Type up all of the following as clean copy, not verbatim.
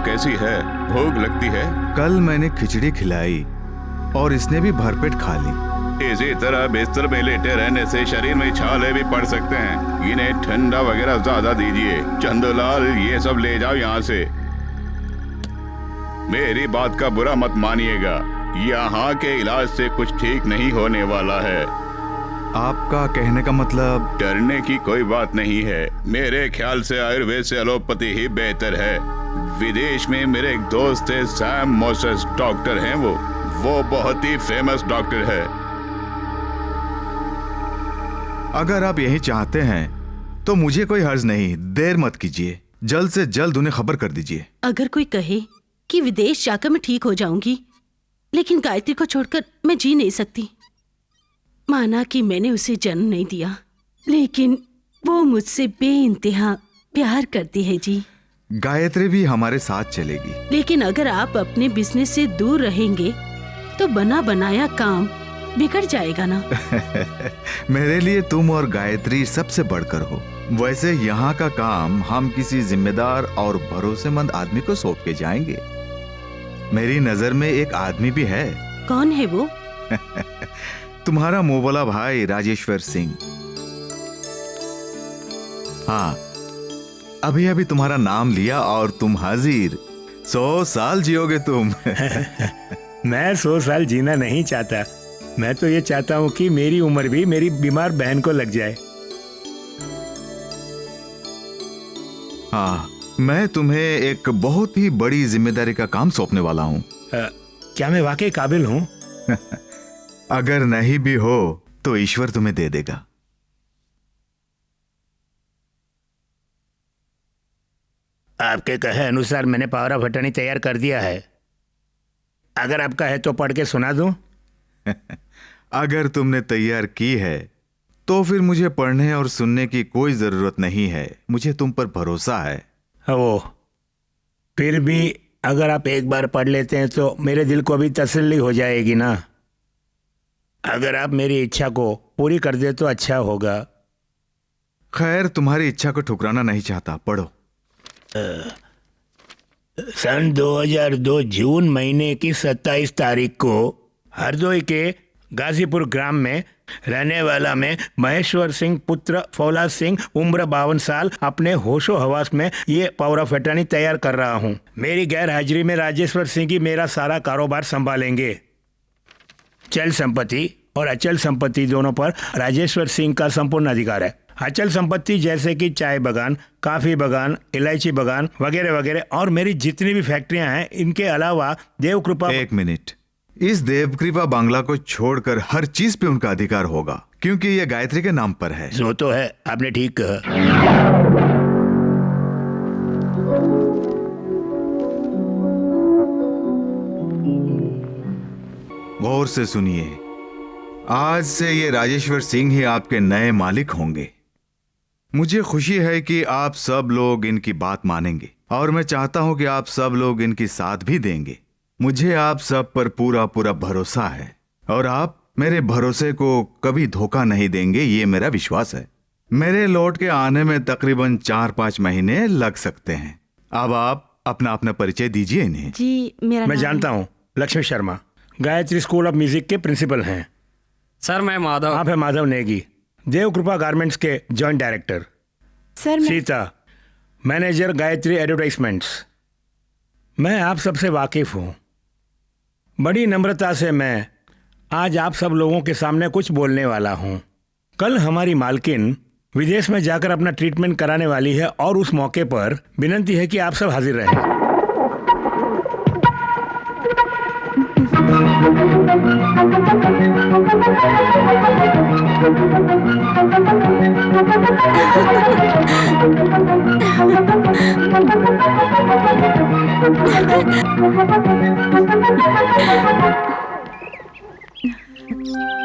कैसी है? भूख लगती है? कल मैंने खिचड़ी खिलाई और इसने भी भरपेट खा ली। इसी तरह बिस्तर में लेटे रहने से शरीर में छाले भी पड़ सकते हैं। इन्हें ठंडा वगैरह ज्यादा दीजिए। चंदूलाल, ये सब ले जाओ यहाँ से। मेरी बात का बुरा मत मानिएगा, यहाँ के इलाज से कुछ ठीक नहीं होने वाला है। आपका कहने का मतलब? डरने की कोई बात नहीं है। मेरे ख्याल से आयुर्वेद से एलोपैथी ही बेहतर है। विदेश में मेरे एक दोस्त है, सैम मोसेस, डॉक्टर हैं वो बहुत ही फेमस डॉक्टर है। अगर आप यही चाहते हैं तो मुझे कोई हर्ज नहीं। देर मत कीजिए, जल्द से जल्द उन्हें खबर कर दीजिए। अगर कोई कहे कि विदेश जाकर मैं ठीक हो जाऊंगी, लेकिन गायत्री को छोड़कर मैं जी नहीं सकती। माना कि मैंने उसे जन्म नहीं दिया, लेकिन वो मुझसे बेइंतहा प्यार करती है जी। गायत्री भी हमारे साथ चलेगी। लेकिन अगर आप अपने बिजनेस से दूर रहेंगे तो बना बनाया काम बिगड़ जाएगा ना। मेरे लिए तुम और गायत्री सबसे बढ़कर हो। वैसे यहाँ का काम हम किसी जिम्मेदार और भरोसेमंद आदमी को सौंप के जाएंगे। मेरी नजर में एक आदमी भी है। कौन है वो? तुम्हारा मुंहबोला भाई राजेश्वर सिंह। हाँ, अभी अभी तुम्हारा नाम लिया और तुम हाजिर। 100 साल जियोगे तुम। मैं 100 साल जीना नहीं चाहता। मैं तो ये चाहता हूँ कि मेरी उम्र भी मेरी बीमार बहन को लग जाए। हाँ, मैं तुम्हें एक बहुत ही बड़ी जिम्मेदारी का काम सौंपने वाला हूँ। क्या मैं वाकई काबिल हूँ? अगर नहीं भी हो तो ईश्वर तुम्हें दे देगा। आपके कहे अनुसार मैंने पावरा फटानी तैयार कर दिया है। अगर आपका है तो पढ़ के सुना दूं? अगर तुमने तैयार की है तो फिर मुझे पढ़ने और सुनने की कोई जरूरत नहीं है। मुझे तुम पर भरोसा है। वो फिर भी अगर आप एक बार पढ़ लेते हैं तो मेरे दिल को भी तसल्ली हो जाएगी ना। अगर आप मेरी इच्छा को पूरी कर दे तो अच्छा होगा। खैर, तुम्हारी इच्छा को ठुकराना नहीं चाहता। पढ़ो। सन 2002 जून महीने की 27 तारीख को हरदोई के गाजीपुर ग्राम में रहने वाला मैं महेश्वर सिंह पुत्र फौलाद सिंह उम्र 52 साल अपने होशो हवास में ये पावरा फटानी तैयार कर रहा हूँ। मेरी गैर हाजिरी में राजेश्वर सिंह ही मेरा सारा कारोबार संभालेंगे। चल संपत्ति और अचल संपत्ति दोनों पर राजेश्वर सिंह का संपूर्ण अधिकार है। अचल संपत्ति जैसे कि चाय बागान, काफी बागान, इलायची बागान वगैरह वगैरह और मेरी जितनी भी फैक्ट्रियां हैं, इनके अलावा देवकृपा। एक मिनट, इस देवकृपा बांग्ला को छोड़कर हर चीज पे उनका अधिकार होगा, क्योंकि ये गायत्री के नाम पर है। जो तो है, आपने ठीक कहा। गौर से सुनिए, आज से ये राजेश्वर सिंह ही आपके नए मालिक होंगे। मुझे खुशी है कि आप सब लोग इनकी बात मानेंगे और मैं चाहता हूं कि आप सब लोग इनकी साथ भी देंगे। मुझे आप सब पर पूरा पूरा भरोसा है और आप मेरे भरोसे को कभी धोखा नहीं देंगे, ये मेरा विश्वास है। मेरे लौट के आने में तकरीबन 4-5 महीने लग सकते हैं। अब आप अपना अपना परिचय दीजिए इन्हें। जी मेरा मैं नाम जानता हूँ, Lakshmi Sharma Gayatri school of music के प्रिंसिपल हैं। सर मैं माधव। आप है माधव नेगी, देव कृपा गारमेंट्स के जॉइंट डायरेक्टर। सर मैं सीता मैनेजर गायत्री एडवर्टाइजमेंट्स। मैं आप सबसे वाकिफ हूँ। बड़ी नम्रता से मैं आज आप सब लोगों के सामने कुछ बोलने वाला हूँ। कल हमारी मालकिन विदेश में जाकर अपना ट्रीटमेंट कराने वाली है और उस मौके पर विनती है कि आप सब हाजिर रहें।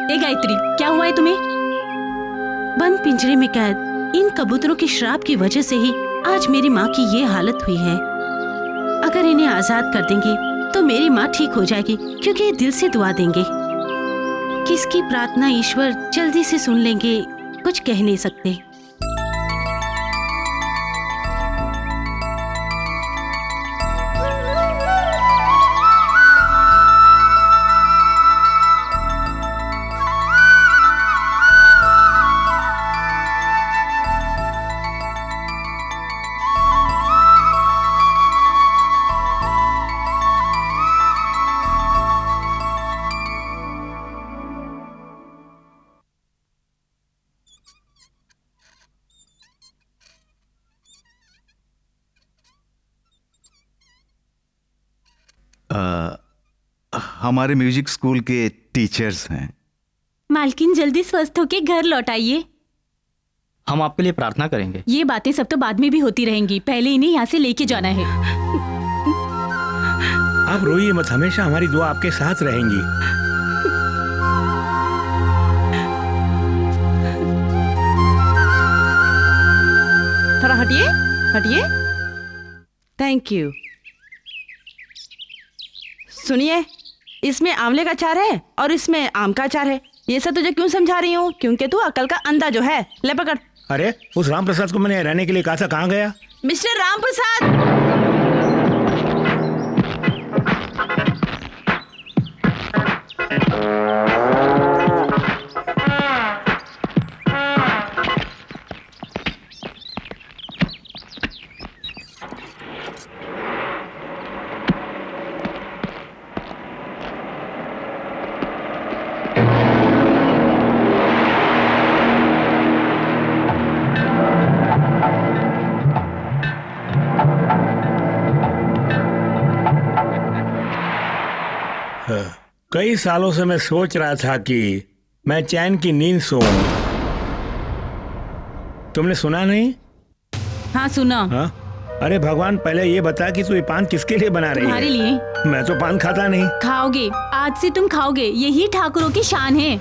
ए गायत्री, क्या हुआ है तुम्हें? बंद पिंजरे में कैद इन कबूतरों की श्राप की वजह से ही आज मेरी माँ की ये हालत हुई है। अगर इन्हें आजाद कर देंगे तो मेरी माँ ठीक हो जाएगी, क्योंकि ये दिल से दुआ देंगे। किसकी प्रार्थना ईश्वर जल्दी से सुन लेंगे, कुछ कह नहीं सकते। हमारे म्यूजिक स्कूल के टीचर्स हैं। मालकिन जल्दी स्वस्थ होके घर लौट आइए। हम आपके लिए प्रार्थना करेंगे। ये बातें सब तो बाद में भी होती रहेंगी, पहले इन्हें यहाँ से लेके जाना है। आप रोइए मत, हमेशा हमारी दुआ आपके साथ रहेंगी। थोड़ा हटिए, हटिए। Thank you. सुनिए, इसमें आंवले का अचार है और इसमें आम का अचार है। ये सब तुझे क्यों समझा रही हूँ? क्योंकि तू अकल का अंधा जो है। ले पकड़। अरे उस राम प्रसाद को मैंने रहने के लिए कहा था, कहाँ गया? मिस्टर राम प्रसाद, कई सालों से मैं सोच रहा था कि मैं चैन की नींद सोऊं। तुमने सुना नहीं? हाँ सुना। हाँ? अरे भगवान, पहले ये बता कि तू ये पान किसके लिए बना रही तुम्हारे है? लिए। मैं तो पान खाता नहीं। खाओगे, आज से तुम खाओगे, यही ठाकुरों की शान है।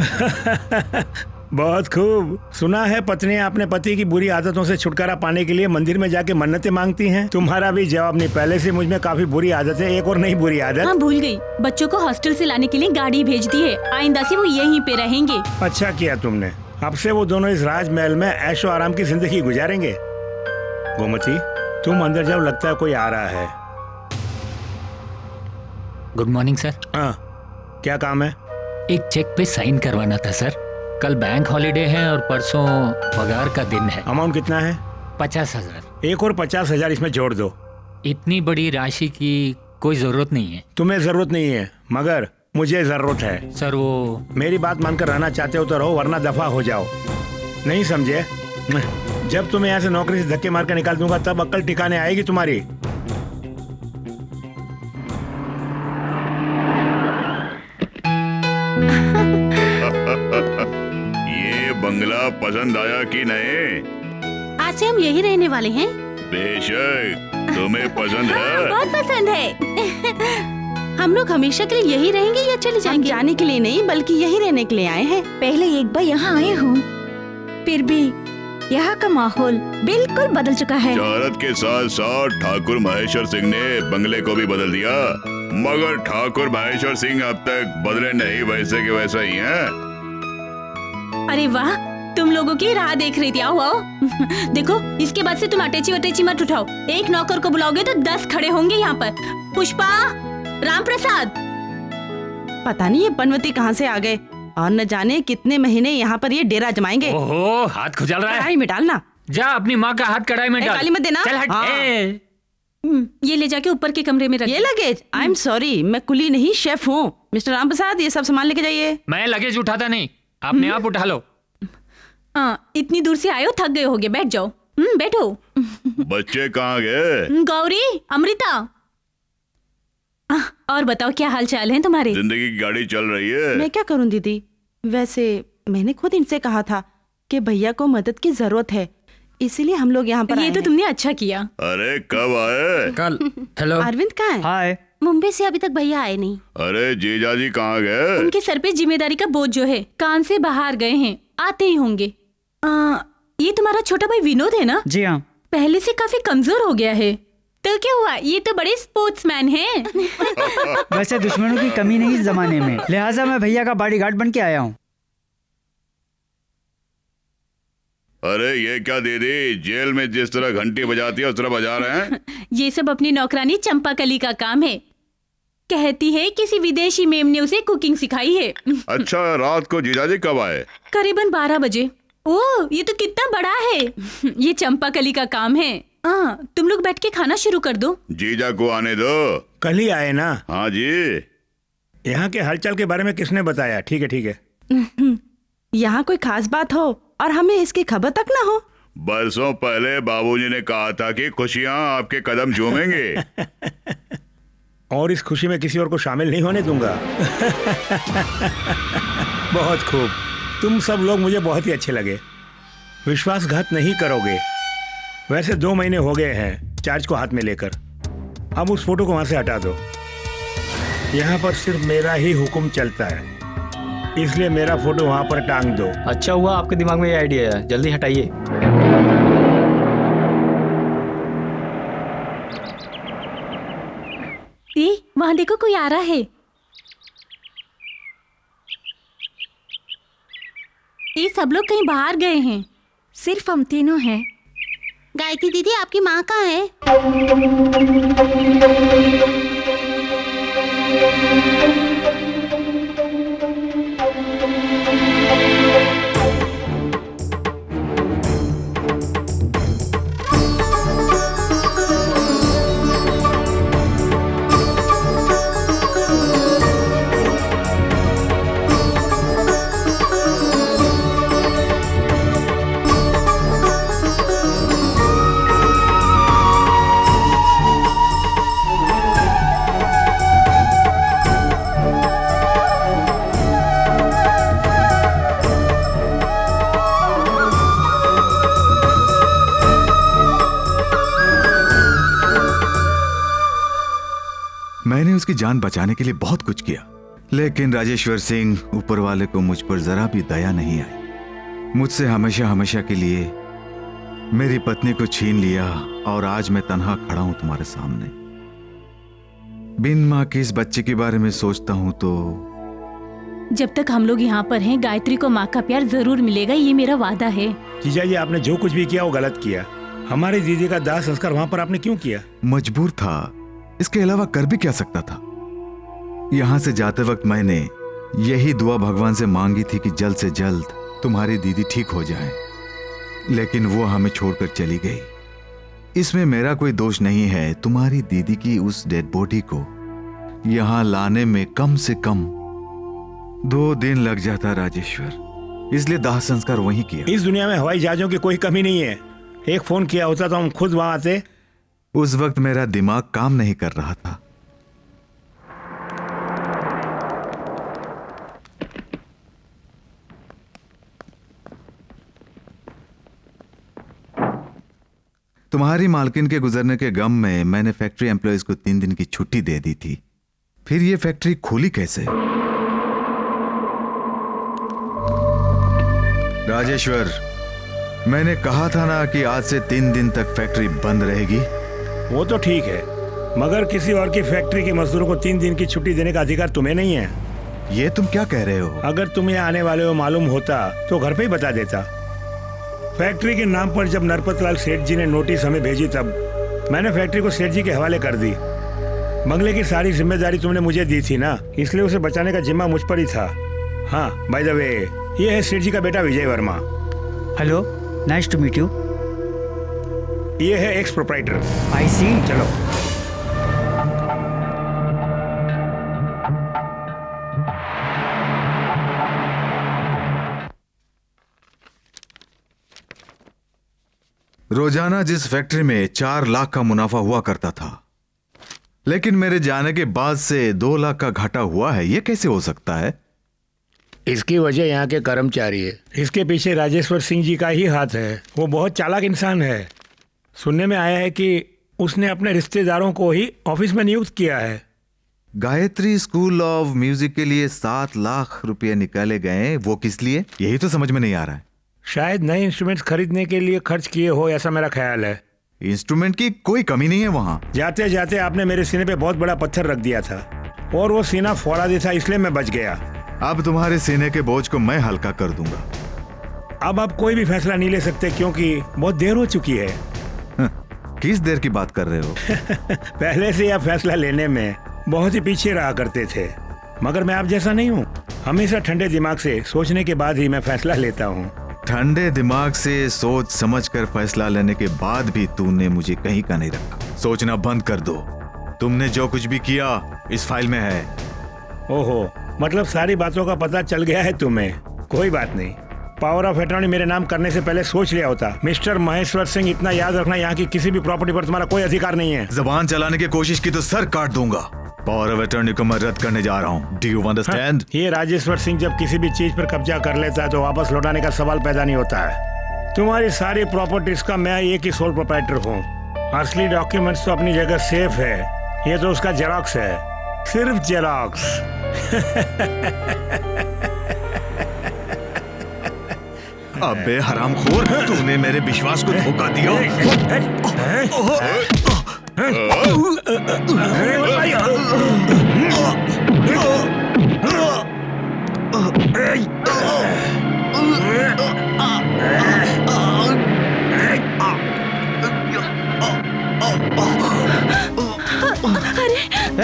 बहुत खूब। सुना है पत्नियां अपने पति की बुरी आदतों से छुटकारा पाने के लिए मंदिर में जाके मन्नतें मांगती हैं। तुम्हारा भी जवाब नहीं। पहले से मुझ में काफी बुरी आदत है, एक और नई बुरी आदत। हाँ भूल गई, बच्चों को हॉस्टल से लाने के लिए गाड़ी भेज दी है। आइंदा से वो यहीं पे रहेंगे। अच्छा किया तुमने। अब से वो दोनों इस राजमहल में ऐशो आराम की जिंदगी गुजारेंगे। गोमती, तुम अंदर जाओ, लगता है कोई आ रहा है। Good morning sir. हाँ, क्या काम है? एक चेक पे साइन करवाना था सर। कल बैंक हॉलिडे है और परसों पगार का दिन है। अमाउंट कितना है? 50,000। एक और 50,000 इसमें जोड़ दो। इतनी बड़ी राशि की कोई जरूरत नहीं है। तुम्हें जरूरत नहीं है, मगर मुझे जरूरत है। सर वो मेरी बात मानकर रहना चाहते हो तो रहो, वरना दफा हो जाओ। नहीं समझे? जब तुम्हें यहाँ से नौकरी से धक्के मार कर निकाल दूंगा तब अक्ल ठिकाने आएगी तुम्हारी। ये बंगला पसंद आया कि नहीं? आज से हम यही रहने वाले हैं। बेशक, तुम्हें पसंद है? बहुत पसंद है। हम लोग हमेशा के लिए यही रहेंगे या चले जाएंगे? जाने के लिए नहीं, बल्कि यही रहने के लिए आए हैं। पहले एक बार यहाँ आए हूँ, फिर भी यहाँ का माहौल बिल्कुल बदल चुका है। शहरत के साथ साथ ठाकुर महेश्वर सिंह ने बंगले को भी बदल दिया, मगर ठाकुर महेश्वर सिंह अब तक बदले नहीं, वैसे के वैसा ही हैं। अरे वाह, तुम लोगों की राह देख रही थी। आओ आओ। देखो, इसके बाद से तुम अटैची वटैची मत उठाओ। एक नौकर को बुलाओगे तो 10 खड़े होंगे यहाँ पर। पुष्पा, राम प्रसाद। पता नहीं ये बनवती कहाँ से आ गए और न जाने कितने महीने यहाँ पर ये डेरा जमाएंगे। ओहो, हाथ खुजल रहा है। कढ़ाई में डालना। जा अपनी माँ का हाथ कढ़ाई में डाल। गाली मत देना। चल हट। हाँ। ये ले जाके ऊपर के कमरे में रख। ये लगेज, आई एम सॉरी, मैं कुली नहीं शेफ हूँ। मिस्टर राम प्रसाद, ये सब सामान लेके जाइए। मैं लगेज उठाता नहीं, अपने आप उठा लो। इतनी दूर से आए हो, थक गए होगे, बैठ जाओ। बैठो। बच्चे कहाँ गए? गौरी, अमृता। और बताओ, क्या हाल चाल है तुम्हारे? जिंदगी की गाड़ी चल रही है। मैं क्या करूँ दीदी, वैसे मैंने खुद इनसे कहा था कि भैया को मदद की जरूरत है, इसीलिए हम लोग यहाँ पर ये आए तो हैं। तुमने अच्छा किया। अरे कब आए? कल। हेलो। अरविंद कहाँ है? हाय। मुंबई से अभी तक भैया आए नहीं। अरे जीजाजी कहाँ गए? उनके सर पे जिम्मेदारी का बोझ जो है, काम से बाहर गए हैं, आते ही होंगे। ये तुम्हारा छोटा भाई विनोद है ना? जी हाँ। पहले से काफी कमजोर हो गया है, तो क्या हुआ? ये तो बड़े स्पोर्ट्समैन हैं। वैसे दुश्मनों की कमी नहीं इस जमाने में, लिहाजा मैं भैया का बॉडीगार्ड बन के आया हूँ। अरे ये क्या दीदी, जेल में जिस तरह घंटी बजाती है उस तरह बजा रहे हैं? ये सब अपनी नौकरानी चंपाकली का काम है। कहती है किसी विदेशी मेम ने उसे कुकिंग सिखाई है। अच्छा, रात को जीजाजी कब आए? करीबन 12 बजे। ओह, ये तो कितना बड़ा है। ये चंपाकली का काम है। तुम लोग बैठ के खाना शुरू कर दो। जीजा को आने दो। कल ही आए ना? हाँ जी। यहाँ के हालचाल के बारे में किसने बताया? ठीक है ठीक है। यहाँ कोई खास बात हो और हमें इसकी खबर तक ना हो। बरसों पहले बाबूजी ने कहा था कि खुशियाँ आपके कदम चूमेंगे। और इस खुशी में किसी और को शामिल नहीं होने दूंगा। बहुत खूब, तुम सब लोग मुझे बहुत ही अच्छे लगे। विश्वासघात नहीं करोगे। वैसे 2 महीने हो गए हैं चार्ज को हाथ में लेकर। अब उस फोटो को वहां से हटा दो। यहाँ पर सिर्फ मेरा ही हुक्म चलता है, इसलिए मेरा फोटो वहां पर टांग दो। अच्छा हुआ आपके दिमाग में ये आइडिया है, जल्दी हटाइए। वहां देखो, कोई आ रहा है। ये सब लोग कहीं बाहर गए हैं। सिर्फ हम तीनों हैं। गायत्री दीदी, आपकी माँ कहाँ है? मैंने उसकी जान बचाने के लिए बहुत कुछ किया, लेकिन राजेश्वर सिंह, ऊपर वाले को मुझ पर जरा भी दया नहीं आई। मुझसे हमेशा हमेशा के लिए मेरी पत्नी को छीन लिया और आज मैं तन्हा खड़ा हूं तुम्हारे सामने। बिन मां के इस बच्चे के बारे में सोचता हूं तो जब तक हम लोग यहाँ पर हैं, गायत्री को माँ का प्यार जरूर मिलेगा, ये मेरा वादा है। जीजा जी, आपने जो कुछ भी किया वो गलत किया। हमारी दीदी का दाह संस्कार वहां पर आपने क्यों किया? मजबूर था, इसके अलावा कर भी क्या सकता था। यहां से जाते वक्त मैंने यही दुआ भगवान से मांगी थी कि जल्द से जल्द तुम्हारी दीदी ठीक हो जाए, लेकिन वो हमें छोड़कर चली गई। इसमें मेरा कोई दोष नहीं है। तुम्हारी दीदी की उस डेड बॉडी को यहां लाने में कम से कम 2 दिन लग जाता राजेश्वर, इसलिए दाह संस्कार वहीं किया। इस दुनिया में हवाई जहाजों की कोई कमी नहीं है। एक फोन किया होता तो हम खुद वहां आते। उस वक्त मेरा दिमाग काम नहीं कर रहा था। तुम्हारी मालकिन के गुजरने के गम में मैंने फैक्ट्री एम्प्लॉयज को 3 दिन की छुट्टी दे दी थी। फिर ये फैक्ट्री खुली कैसे? राजेश्वर, मैंने कहा था ना कि आज से 3 दिन तक फैक्ट्री बंद रहेगी। वो तो ठीक है, मगर किसी और की फैक्ट्री के मजदूरों को 3 दिन की छुट्टी देने का अधिकार तुम्हें नहीं है। ये तुम क्या कह रहे हो? अगर तुम यहाँ आने वाले हो मालूम होता तो घर पे ही बता देता। फैक्ट्री के नाम पर जब नरपत लाल सेठ जी ने नोटिस हमें भेजी तब मैंने फैक्ट्री को सेठ जी के हवाले कर दी। बंगले की सारी जिम्मेदारी तुमने मुझे दी थी ना, इसलिए उसे बचाने का जिम्मा मुझ पर ही था। हाँ, बाय द वे, ये है सेठ जी का बेटा Vijay Verma. Hello, nice to meet you. ये है एक्स प्रोप्राइटर। आई सी। चलो। रोजाना जिस फैक्ट्री में 4 लाख का मुनाफा हुआ करता था, लेकिन मेरे जाने के बाद से 2 लाख का घाटा हुआ है। यह कैसे हो सकता है? इसकी वजह यहाँ के कर्मचारी है। इसके पीछे राजेश्वर सिंह जी का ही हाथ है। वो बहुत चालाक इंसान है। सुनने में आया है कि उसने अपने रिश्तेदारों को ही ऑफिस में नियुक्त किया है। गायत्री स्कूल ऑफ म्यूजिक के लिए 7 लाख रुपए निकाले गए, वो किस लिए? यही तो समझ में नहीं आ रहा है। शायद नए इंस्ट्रूमेंट्स खरीदने के लिए खर्च किए हो, ऐसा मेरा ख्याल है। इंस्ट्रूमेंट की कोई कमी नहीं है वहां। जाते जाते आपने मेरे सीने पे बहुत बड़ा पत्थर रख दिया था और वो सीना फौलादी था, इसलिए मैं बच गया। अब तुम्हारे सीने के बोझ को मैं हल्का कर दूंगा। अब आप कोई भी फैसला नहीं ले सकते क्योंकि बहुत देर हो चुकी है। किस देर की बात कर रहे हो? पहले से आप फैसला लेने में बहुत ही पीछे रहा करते थे, मगर मैं आप जैसा नहीं हूँ। हमेशा ठंडे दिमाग से सोचने के बाद ही मैं फैसला लेता हूँ। ठंडे दिमाग से सोच समझ कर फैसला लेने के बाद भी तूने मुझे कहीं का नहीं रखा। सोचना बंद कर दो। तुमने जो कुछ भी किया इस फाइल में है। ओहो, मतलब सारी बातों का पता चल गया है तुम्हें। कोई बात नहीं, पावर ऑफ अटॉर्नी मेरे नाम करने से पहले सोच लिया होता। मिस्टर महेश्वर सिंह, इतना याद रखना, यहाँ की किसी भी प्रॉपर्टी पर तुम्हारा कोई अधिकार नहीं है। जबान चलाने की कोशिश की तो सर काट दूंगा। पावर ऑफ अटॉर्नी को मैं रद्द करने जा रहा हूँ। Do you understand? ये राजेश्वर सिंह जब किसी भी चीज पर कब्जा कर लेता है तो वापस लौटाने का सवाल पैदा नहीं होता है। तुम्हारी सारी प्रॉपर्टीज का मैं एक ही सोल प्रोप्राइटर हूँ। असली डॉक्यूमेंट्स तो अपनी जगह सेफ है, ये तो उसका जेरॉक्स है, सिर्फ जेरॉक्स। अबे हरामखोर, तूने मेरे विश्वास को धोखा दिया।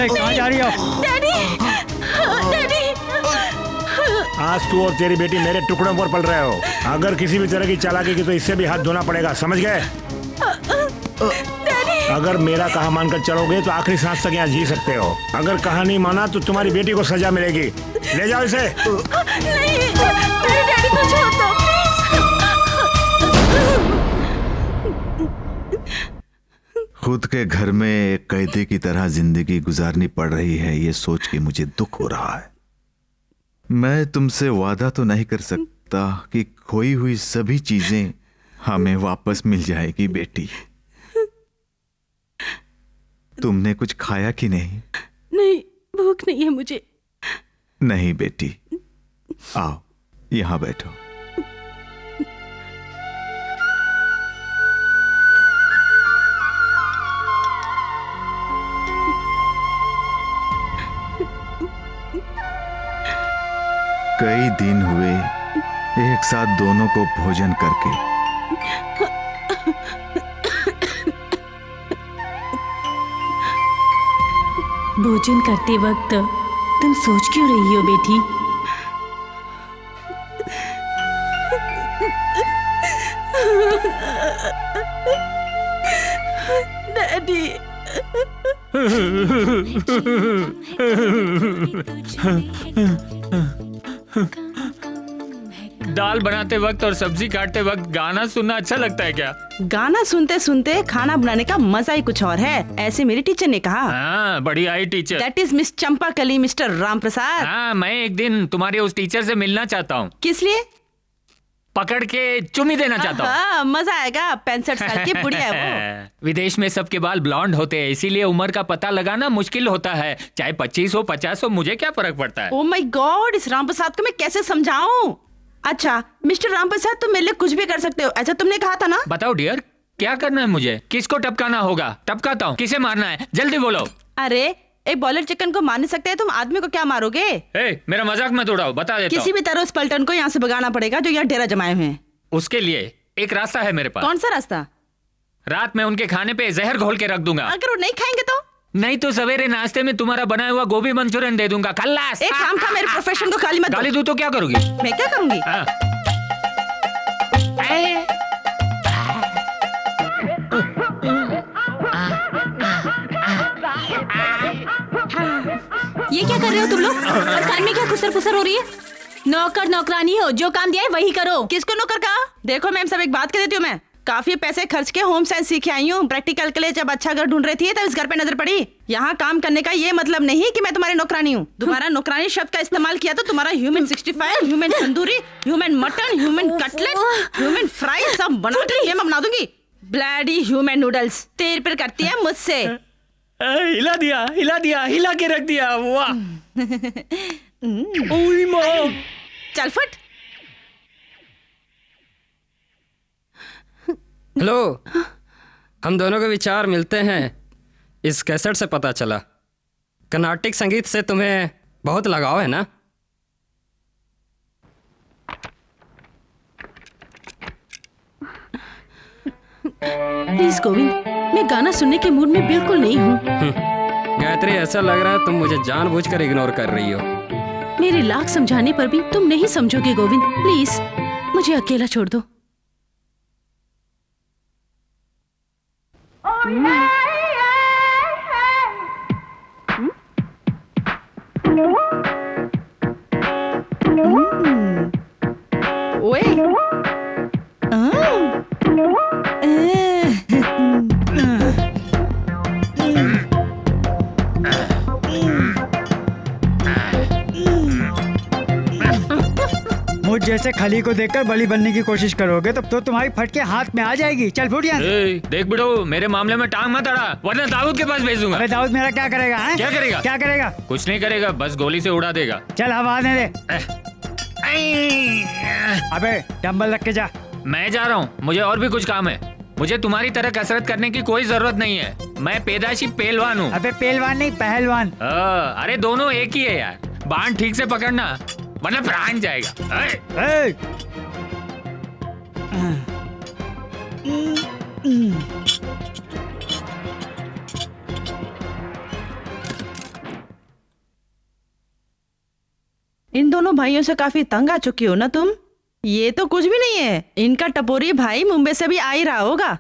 कहाँ जा रही हो? Daddy, daddy. आज तू और तेरी बेटी मेरे टुकड़ों पर पल रहे हो। अगर किसी भी तरह की चालाकी की तो इससे भी हाथ धोना पड़ेगा, समझ गए? अगर मेरा कहा मानकर चलोगे तो आखिरी सांस तक यहाँ जी सकते हो। अगर कहा नहीं माना तो तुम्हारी बेटी को सजा मिलेगी। ले जाओ इसे। नहीं, मेरे डैडी को छोड़ दो प्लीज। खुद के घर में एक कैदी की तरह जिंदगी गुजारनी पड़ रही है, ये सोच के मुझे दुख हो रहा है। मैं तुमसे वादा तो नहीं कर सकता कि खोई हुई सभी चीजें हमें वापस मिल जाएगी बेटी। तुमने कुछ खाया कि नहीं? नहीं, भूख नहीं है मुझे। नहीं बेटी, आओ यहां बैठो। कई दिन हुए एक साथ दोनों को भोजन करके। भोजन करते वक्त तुम सोच क्यों रही हो बेटी? डैडी। दाल बनाते वक्त और सब्जी काटते वक्त गाना सुनना अच्छा लगता है क्या? गाना सुनते सुनते खाना बनाने का मजा ही कुछ और है, ऐसे मेरी टीचर ने कहा। हाँ, बड़ी आई teacher. That is miss Champakali, mister Ram Prasad. हाँ, मैं एक दिन तुम्हारे उस टीचर से मिलना चाहता हूँ। किस लिए? पकड़ के चुम्मी देना चाहता हूँ। हाँ, मजा आएगा। 65 साल की बुढ़िया है वो। विदेश में सबके बाल ब्लॉन्ड होते हैं, इसीलिए उम्र का पता लगाना मुश्किल होता है। चाहे 25 हो 50 हो, मुझे क्या फर्क पड़ता है। ओह माय गॉड, इस राम प्रसाद को मैं कैसे समझाऊं? अच्छा मिस्टर राम प्रसाद, तुम मेरे लिए कुछ भी कर सकते हो, ऐसा तुमने कहा था ना? बताओ डियर, क्या करना है मुझे? किसको टपकाना होगा? टपकाता हूँ। किसे मारना है? जल्दी बोलो। अरे एक बॉयलर चिकन को मार नहीं सकते, तुम आदमी को क्या मारोगे? मेरा मजाक मत उड़ाओ, बता देता किसी हूँ। भी तरह उस पलटन को यहाँ से भगाना पड़ेगा जो यहाँ डेरा जमाए हुए हैं। उसके लिए एक रास्ता है मेरे पास। कौन सा रास्ता? रात में उनके खाने पे जहर घोल के रख दूंगा। अगर वो नहीं खाएंगे तो? नहीं तो सवेरे नाश्ते में तुम्हारा बनाया हुआ गोभी मंचूरियन दे दूंगा। खल्लास। एक काम था, मेरे प्रोफेशन को गाली मत दो। गाली दूं तो क्या करोगी? मैं क्या करूंगी? हाँ। ये क्या कर रहे हो तुम लोग? और कान में क्या खुसर फुसर हो रही है? नौकर नौकरानी हो, जो काम दिया है वही करो। किसको नौकर कहा? देखो मैम, सब एक बात कह देती हूँ, मैं काफी पैसे खर्च के होम साइंस सीख के आई हूँ। प्रैक्टिकल के लिए जब अच्छा घर ढूंढ रही थी तब इस घर पे नजर पड़ी। यहाँ काम करने का ये मतलब नहीं कि मैं तुम्हारी नौकरानी हूँ। दोबारा नौकरानी शब्द का इस्तेमाल किया तो तुम्हारा human 65, human tandoori, human mutton, human cutlet, human fry सब बना के मैं बना दूंगी। ब्लडी ह्यूमन नूडल्स तेर पर करती है मुझसे। हिला दिया, हिला दिया, हिला के रख दिया। वाह। ओए माँ। चल फट। हेलो, हम दोनों के विचार मिलते हैं। इस कैसेट से पता चला कर्नाटिक संगीत से तुम्हें बहुत लगाव है ना? प्लीज गोविंद, मैं गाना सुनने के मूड में बिल्कुल नहीं हूँ। गायत्री, ऐसा लग रहा है तुम मुझे जानबूझकर इग्नोर कर रही हो। मेरे लाख समझाने पर भी तुम नहीं समझोगे गोविंद। प्लीज मुझे अकेला छोड़ दो। ओए। मुझ जैसे खली को देखकर बलि बनने की कोशिश करोगे तब तो तुम्हारी फटके हाथ में आ जाएगी। चल फुट यहाँ से। देख बिटो, मेरे मामले में टांग मत अड़ा, वरना दाऊद के पास भेज दूंगा। अबे दाऊद मेरा क्या करेगा? हैं? क्या करेगा? क्या करेगा? कुछ नहीं करेगा, बस गोली से उड़ा देगा। चल हवा आने दे। अबे डंबल रख के जा। मैं जा रहा हूँ, मुझे और भी कुछ काम है। मुझे तुम्हारी तरह कसरत करने की कोई जरूरत नहीं है। मैं पैदाइशी पहलवान हूँ। अबे पहलवान नहीं, पहलवान। अरे दोनों एक ही है यार। बाण ठीक से पकड़ना वरना प्राण जाएगा। ए! इन दोनों भाइयों से काफी तंग आ चुकी हो ना तुम? ये तो कुछ भी नहीं है। इनका टपोरी भाई मुंबई से भी आ ही रहा होगा।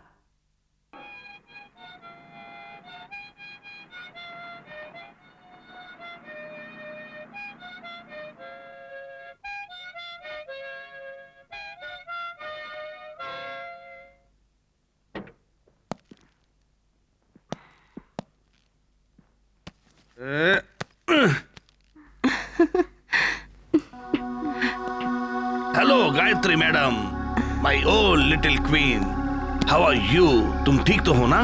Hello Gayatri madam, my old little queen, how are you? तुम ठीक तो हो ना?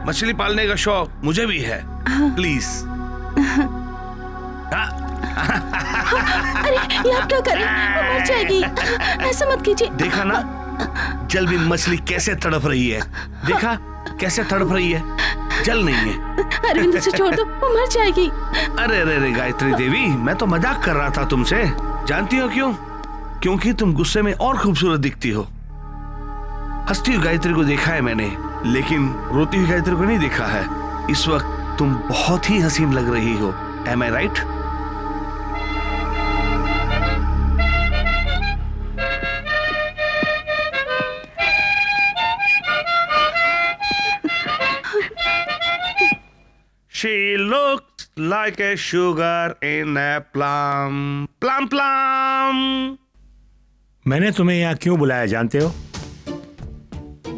मछली पालने का शौक मुझे भी है। प्लीज। अरे ये आप क्या कर रहे हैं? वो मर जाएगी। ऐसा मत कीजिए। देखा ना जल भी मछली कैसे तड़प रही है? देखा कैसे तड़प रही है? जल नहीं है। अरविंद से छोड़ दो, वो मर जाएगी। अरे अरे अरे गायत्री देवी, मैं तो मजाक कर रहा था तुमसे। जानती हो क्यों? क्योंकि तुम गुस्से में और खूबसूरत दिखती हो। हंसती हुई गायत्री को देखा है मैंने, लेकिन रोती हुई गायत्री को नहीं देखा है। इस वक्त तुम बहुत ही हसीन लग रही हो। Am I right? She looks like a sugar in a plum. Plum plum. मैंने तुम्हें यहाँ क्यों बुलाया जानते हो?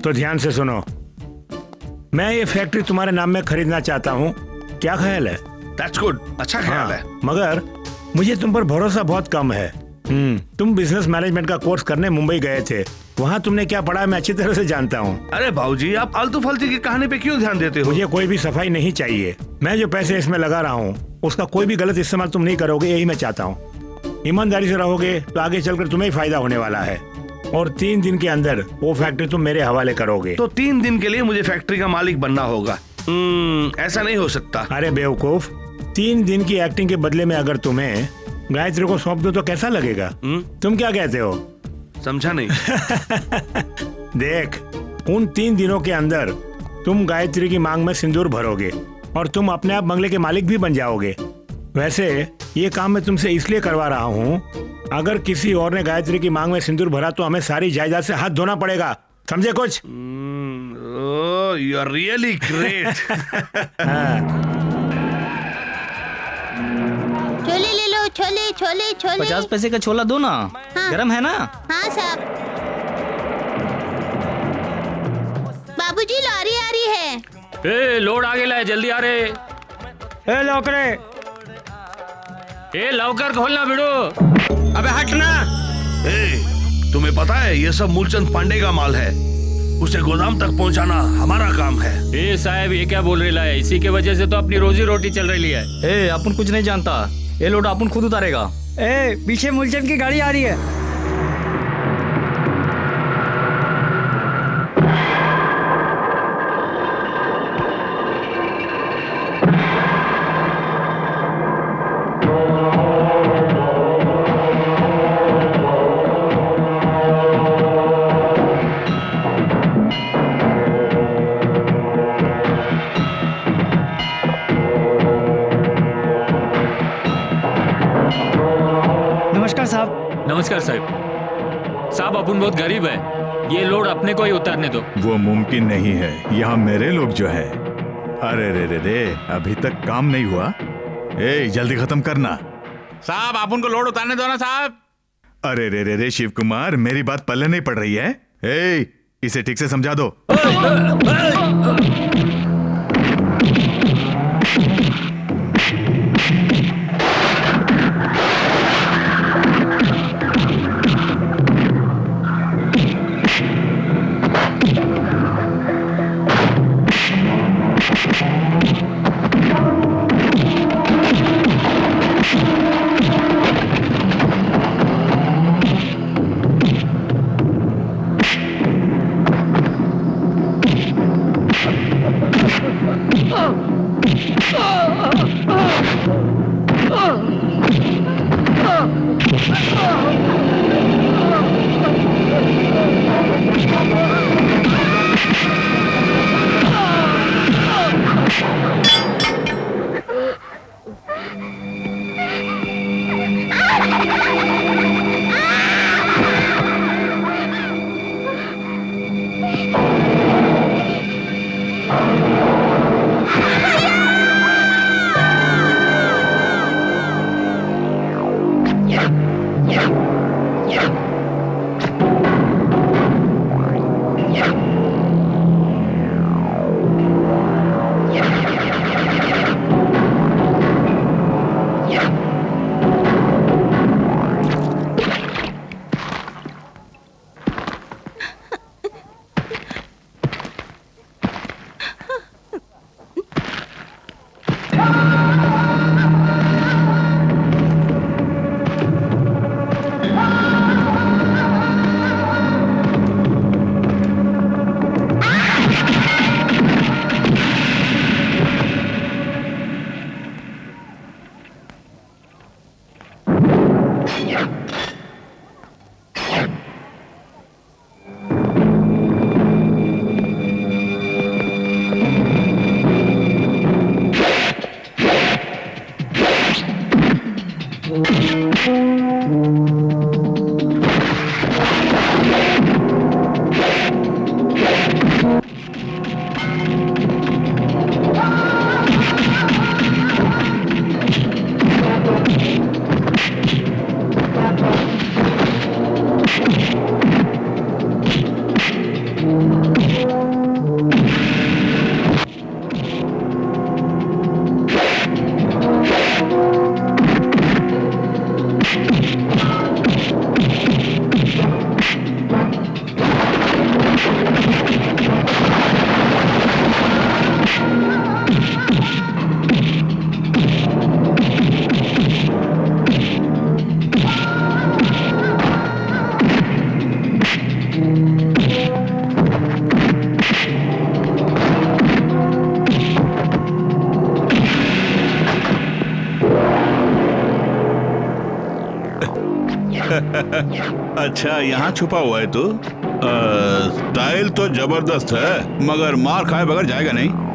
तो ध्यान से सुनो। मैं ये फैक्ट्री तुम्हारे नाम में खरीदना चाहता हूँ। क्या ख्याल है? That's good. अच्छा ख्याल है। मगर मुझे तुम पर भरोसा बहुत कम है। तुम बिजनेस मैनेजमेंट का कोर्स करने मुंबई गए थे। वहाँ तुमने क्या पढ़ा मैं अच्छी तरह से जानता हूँ। अरे भाऊजी, आप आलतू फालतू की कहानी पे क्यों ध्यान देते हो? मुझे कोई भी सफाई नहीं चाहिए। मैं जो पैसे इसमें लगा रहा हूँ उसका कोई भी गलत इस्तेमाल तुम नहीं करोगे, यही मैं चाहता हूँ। ईमानदारी से रहोगे तो आगे चलकर तुम्हें ही फायदा होने वाला है। और 3 दिन के अंदर वो फैक्ट्री तुम मेरे हवाले करोगे। तो 3 दिन के लिए मुझे फैक्ट्री का मालिक बनना होगा? ऐसा नहीं हो सकता। अरे बेवकूफ, 3 दिन की एक्टिंग के बदले में अगर तुम्हें गायत्री को सौंप दो तो कैसा लगेगा? तुम क्या कहते हो? समझा नहीं? देख, उन 3 दिनों के अंदर तुम गायत्री की मांग में सिंदूर भरोगे और तुम अपने आप बंगले के मालिक भी बन जाओगे। वैसे ये काम मैं तुमसे इसलिए करवा रहा हूँ, अगर किसी और ने गायत्री की मांग में सिंदूर भरा तो हमें सारी जायदाद से हाथ धोना पड़ेगा। समझे कुछ? You are really great. छोले ले लो, छोले छोले छोले। 50 पैसे का छोला दो ना। हाँ। गरम है ना? हाँ साहब। बाबूजी लॉरी आ रही है। ए लोड आगे लाए, जल्दी आ रे। ए लौकरे, ए लवकर खोलना बिड़ो। अबे हटना। तुम्हें पता है ये सब मूलचंद पांडे का माल है, उसे गोदाम तक पहुंचाना हमारा काम है। ए साहब ये क्या बोल रहे है? इसी के वजह से तो अपनी रोजी रोटी चल रही है। ए अपन कुछ नहीं जानता, ये लोड अपन खुद उतारेगा। ए पीछे मूलचंद की गाड़ी आ रही है। नमस्कार साहब। नमस्कार साहब। साहब अपन बहुत गरीब है, ये लोड अपने को ही उतारने दो। वो मुमकिन नहीं है, यहाँ मेरे लोग जो है। अरे रे रे रे, अभी तक काम नहीं हुआ। ए जल्दी खत्म करना। साहब आप उनको लोड उतारने दो ना साहब। अरे रे रे रे शिव कुमार, मेरी बात पल्ले नहीं पड़ रही है। ए इसे ठीक से समझा दो। अच्छा, यहाँ छुपा हुआ है तू? स्टाइल तो जबरदस्त है, मगर मार खाए बगैर जाएगा नहीं।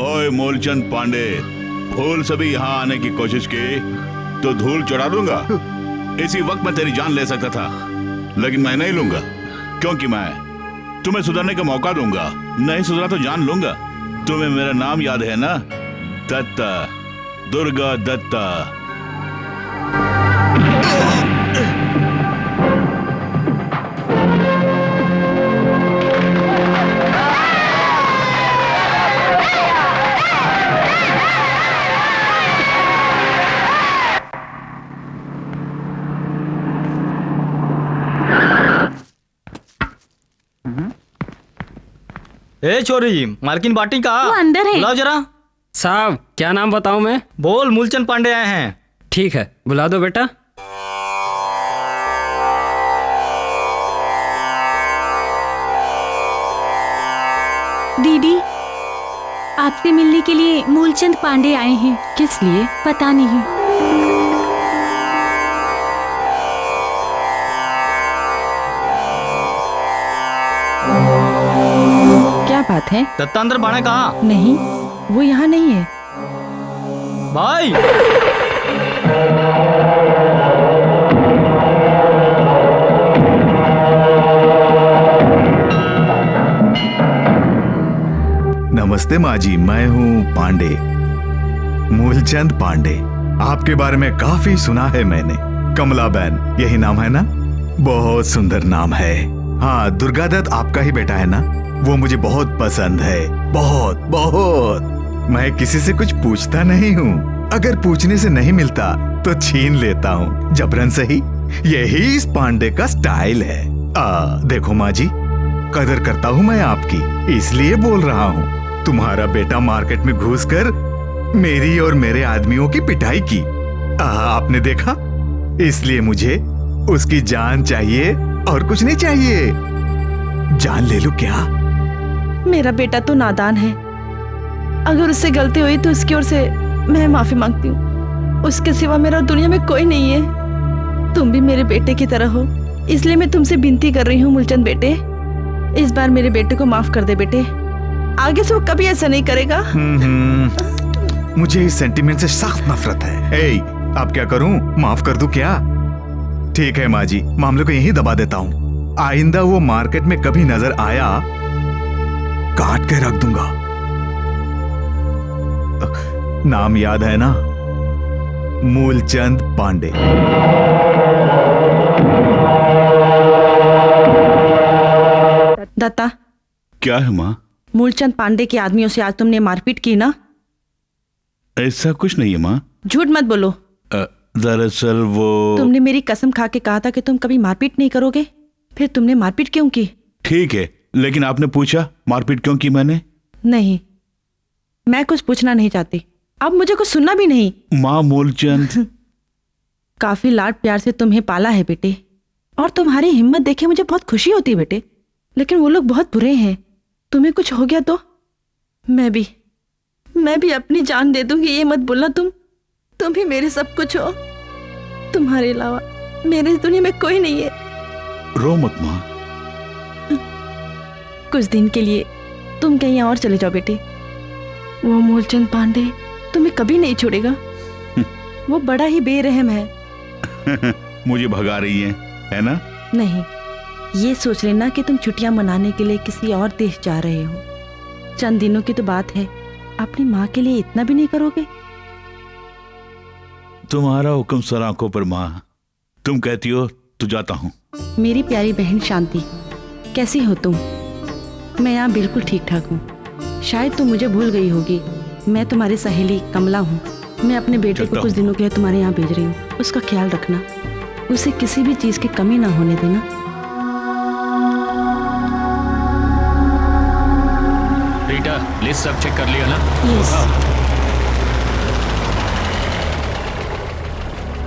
ओए मूलचंद पांडे, फूल से भी यहाँ आने की कोशिश की तो धूल चढ़ा दूंगा। इसी वक्त मैं तेरी जान ले सकता था, लेकिन मैं नहीं लूंगा, क्योंकि मैं तुम्हें सुधरने का मौका दूंगा। नहीं सुधरा तो जान लूंगा। तुम्हें मेरा नाम याद है ना? दत्ता, दुर्गा दत्ता। ए छोरी, मालकिन बाटी कहाँ? वो अंदर है। बुलाओ जरा। साहब क्या नाम बताऊं मैं? बोल, मूलचंद पांडे आए हैं। ठीक है, बुला दो बेटा। दीदी, आपसे मिलने के लिए मूलचंद पांडे आए हैं। किस लिए? पता नहीं। क्या बात है? दत्ता अंदर बाणे कहाँ? नहीं, वो यहाँ नहीं है। भाई नमस्ते माँ जी, मैं हूँ पांडे, मूलचंद पांडे। आपके बारे में काफी सुना है मैंने। कमलाबेन, यही नाम है ना? बहुत सुंदर नाम है। हाँ, दुर्गा दत्त आपका ही बेटा है ना? वो मुझे बहुत पसंद है, बहुत बहुत। मैं किसी से कुछ पूछता नहीं हूँ, अगर पूछने से नहीं मिलता तो छीन लेता हूँ, जबरन सही। यही इस पांडे का स्टाइल है। देखो माँ जी, कदर करता हूँ मैं आपकी, इसलिए बोल रहा हूँ। तुम्हारा बेटा मार्केट में घुसकर मेरी और मेरे आदमियों की पिटाई की, आपने देखा? इसलिए मुझे उसकी जान चाहिए और कुछ नहीं चाहिए। जान ले लूं क्या? मेरा बेटा तो नादान है। अगर उससे गलती हुई तो उसकी ओर से मैं माफी मांगती हूँ। उसके सिवा मेरा दुनिया में कोई नहीं है। तुम भी मेरे बेटे की तरह हो, इसलिए मैं तुमसे विनती कर रही हूँ मूलचंद बेटे, इस बार मेरे बेटे को माफ कर दे बेटे। आगे से वो कभी ऐसा नहीं करेगा। मुझे इस सेंटीमेंट से सख्त नफरत है। अब क्या करूं? माफ कर दूं क्या? ठीक है माँ जी, मामले को यहीं दबा देता हूँ। आइंदा वो मार्केट में कभी नजर आया, काट के रख दूंगा। नाम याद है ना? मूलचंद पांडे। दत्ता, क्या है माँ? मूलचंद पांडे के आदमियों से आज तुमने मारपीट की ना? ऐसा कुछ नहीं है माँ। झूठ मत बोलो। दरअसल वो... तुमने मेरी कसम खा के कहा था कि तुम कभी मारपीट नहीं करोगे, फिर तुमने मारपीट क्यों की? ठीक है, लेकिन आपने पूछा मारपीट क्यों की मैंने? नहीं, मैं कुछ पूछना नहीं चाहती। अब मुझे कुछ सुनना भी नहीं। माँ, मूलचंद काफी लाड प्यार से तुम्हें पाला है बेटे, और तुम्हारी हिम्मत देखे मुझे बहुत खुशी होती है बेटे। लेकिन वो लोग बहुत बुरे हैं, तुम्हें कुछ हो गया तो मैं भी अपनी जान दे दूंगी। ये मत बोलना तुम ही मेरे सब कुछ हो। तुम्हारे अलावा मेरे इस दुनिया में कोई नहीं है। रो मत माँ। कुछ दिन के लिए तुम कहीं और चले जाओ बेटे। वो मूलचंद पांडे तुम्हें कभी नहीं छोड़ेगा। वो बड़ा ही बेरहम है। मुझे भगा रही है ना? नहीं, ये सोच लेना कि तुम छुट्टियां मनाने के लिए किसी और देश जा रहे हो। चंद दिनों की तो बात है, अपनी माँ के लिए इतना भी नहीं करोगे? तुम्हारा हुक्म सर आंखों पर माँ, तुम कहती हो तो जाता हूँ। मेरी प्यारी बहन शांति, कैसी हो तुम? मैं यहाँ बिल्कुल ठीक ठाक हूँ। शायद तुम मुझे भूल गई होगी। मैं तुम्हारी सहेली कमला हूँ। मैं अपने बेटे को कुछ दिनों के लिए तुम्हारे यहाँ भेज रही हूँ, उसका ख्याल रखना, उसे किसी भी चीज की कमी ना होने देना। रीटा, लिस्ट सब चेक कर लिया ना? यस।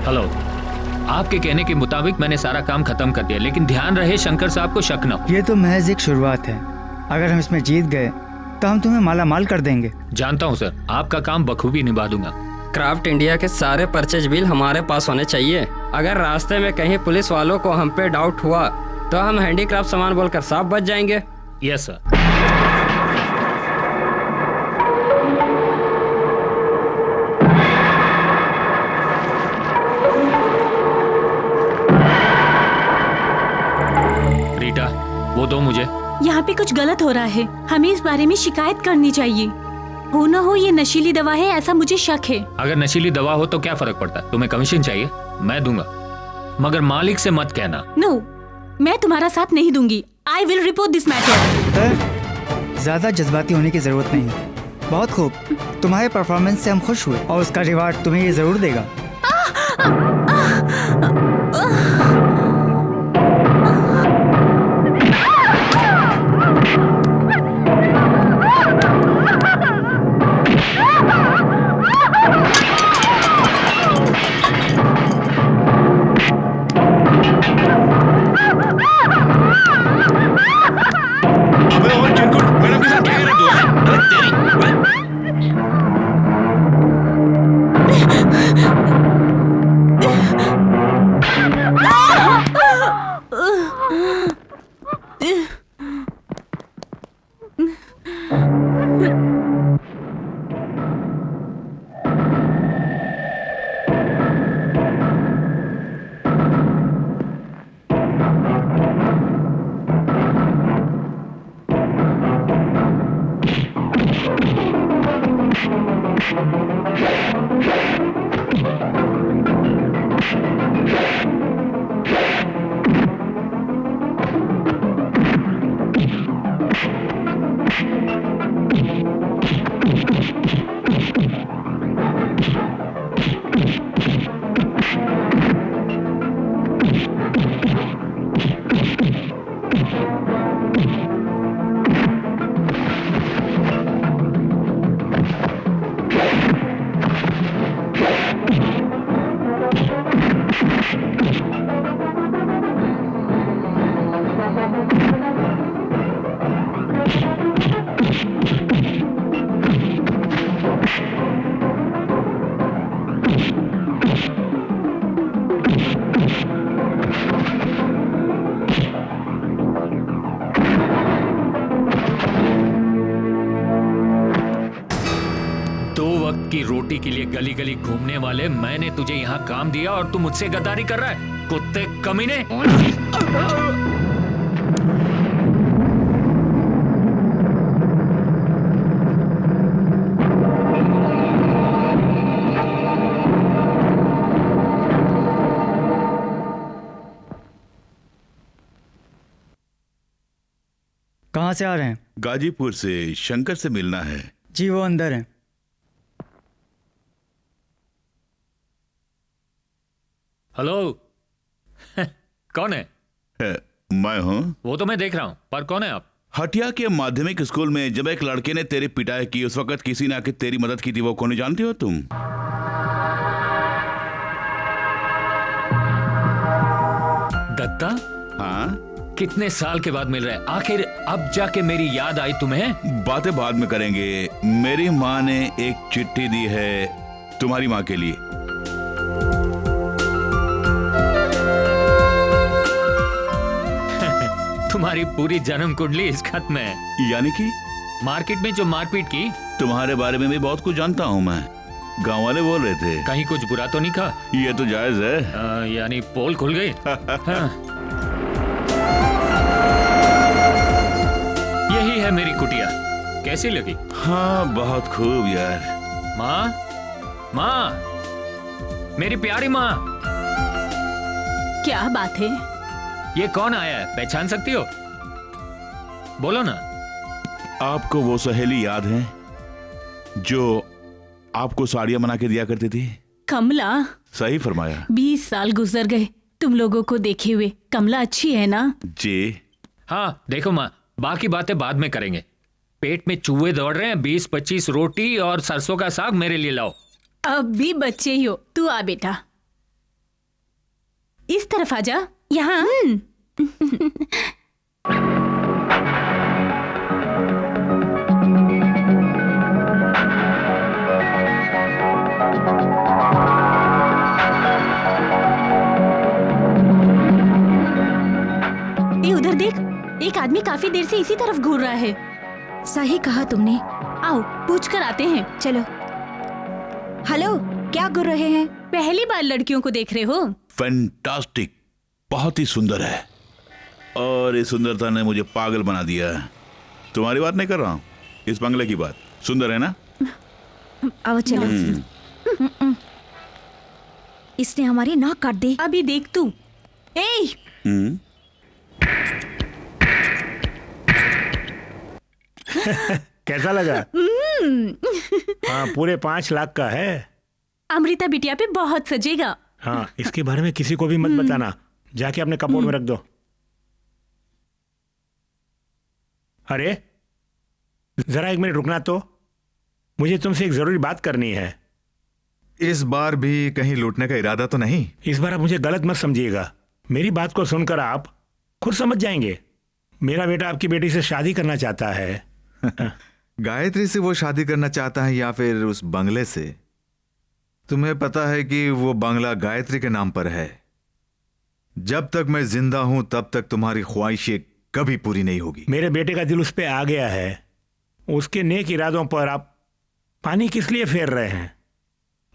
हेलो, आपके कहने के मुताबिक मैंने सारा काम खत्म कर दिया, लेकिन ध्यान रहे शंकर साहब को शक न हो। ये तो महज एक शुरुआत है। अगर हम इसमें जीत गए तो हम तुम्हें माला माल कर देंगे। जानता हूँ सर, आपका काम बखूबी निभा दूंगा। क्राफ्ट इंडिया के सारे परचेज बिल हमारे पास होने चाहिए। अगर रास्ते में कहीं पुलिस वालों को हम पे डाउट हुआ तो हम हैंडीक्राफ्ट सामान बोलकर साफ बच जाएंगे। Yes sir. रीटा, वो दो मुझे। यहाँ पे कुछ गलत हो रहा है, हमें इस बारे में शिकायत करनी चाहिए। हो ना हो ये नशीली दवा है, ऐसा मुझे शक है। अगर नशीली दवा हो तो क्या फर्क पड़ता है? तुम्हें कमीशन चाहिए, मैं दूंगा, मगर मालिक से मत कहना। नो, मैं तुम्हारा साथ नहीं दूंगी। I will report this matter. ज्यादा जज्बाती होने की जरूरत नहीं। बहुत खूब, तुम्हारे परफॉर्मेंस से हम खुश हुए और उसका रिवार्ड तुम्हें ये जरूर देगा। रोटी के लिए गली गली घूमने वाले मैंने तुझे यहाँ काम दिया और तू मुझसे गद्दारी कर रहा है, कुत्ते कमीने। कहाँ से आ रहे हैं? गाजीपुर से, शंकर से मिलना है। जी वो अंदर है। हेलो। कौन है? मैं हूँ। वो तो मैं देख रहा हूँ, पर कौन है आप? हटिया के माध्यमिक स्कूल में जब एक लड़के ने तेरी पिटाई की, उस वक्त किसी ने आके तेरी मदद की थी, वो कौन जानती हो तुम? दत्ता? हाँ। कितने साल के बाद मिल रहे हैं, आखिर अब जाके मेरी याद आई तुम्हें? बातें बाद में करेंगे। मेरी माँ ने एक चिट्ठी दी है तुम्हारी माँ के लिए। तुम्हारी पूरी जन्म कुंडली इस खत में है। यानी कि मार्केट में जो मारपीट की? तुम्हारे बारे में भी बहुत कुछ जानता हूँ मैं, गांव वाले बोल रहे थे। कहीं कुछ बुरा तो नहीं कहा? ये तो जायज है। यानी पोल खुल गई। हाँ। यही है मेरी कुटिया, कैसी लगी? हाँ बहुत खूब यार। माँ, माँ, मेरी प्यारी माँ। क्या बात है? ये कौन आया है, पहचान सकती हो? बोलो ना। आपको वो सहेली याद है जो आपको साड़ियाँ बना के दिया करती थी। कमला, सही फरमाया। 20 साल गुजर गए तुम लोगों को देखे हुए। कमला अच्छी है ना? जी हाँ देखो माँ, बाकी बातें बाद में करेंगे। पेट में चूहे दौड़ रहे हैं, 20-25 रोटी और सरसों का साग मेरे लिए लाओ। अब भी बच्चे ही हो। तू आ बेटा, इस तरफ आ जा। यहाँ ये उधर देख, एक आदमी काफी देर से इसी तरफ घूर रहा है। सही कहा तुमने। आओ पूछ कर आते हैं। चलो। हेलो, क्या कर रहे हैं? पहली बार लड़कियों को देख रहे हो? फैंटास्टिक, बहुत ही सुंदर है और इस सुंदरता ने मुझे पागल बना दिया है। तुम्हारी बात नहीं कर रहा हूँ, इस बंगले की बात। सुंदर है ना? आओ चलो। इसने हमारी नाक काट दी। अभी देख तू। ए कैसा लगा? हाँ, पूरे 5 लाख का है। अमृता बिटिया पे बहुत सजेगा। हाँ, इसके बारे में किसी को भी मत बताना। जाके अपने कपबोर्ड में रख दो। अरे जरा 1 मिनट रुकना तो, मुझे तुमसे एक जरूरी बात करनी है। इस बार भी कहीं लूटने का इरादा तो नहीं? इस बार आप मुझे गलत मत समझिएगा। मेरी बात को सुनकर आप खुद समझ जाएंगे। मेरा बेटा आपकी बेटी से शादी करना चाहता है। गायत्री से वो शादी करना चाहता है या फिर उस बंगले से? तुम्हें पता है कि वो बंगला गायत्री के नाम पर है। जब तक मैं जिंदा हूं तब तक तुम्हारी ख्वाहिशें कभी पूरी नहीं होगी। मेरे बेटे का दिल उस पे आ गया है। उसके नेक इरादों पर आप पानी किस लिए फेर रहे हैं?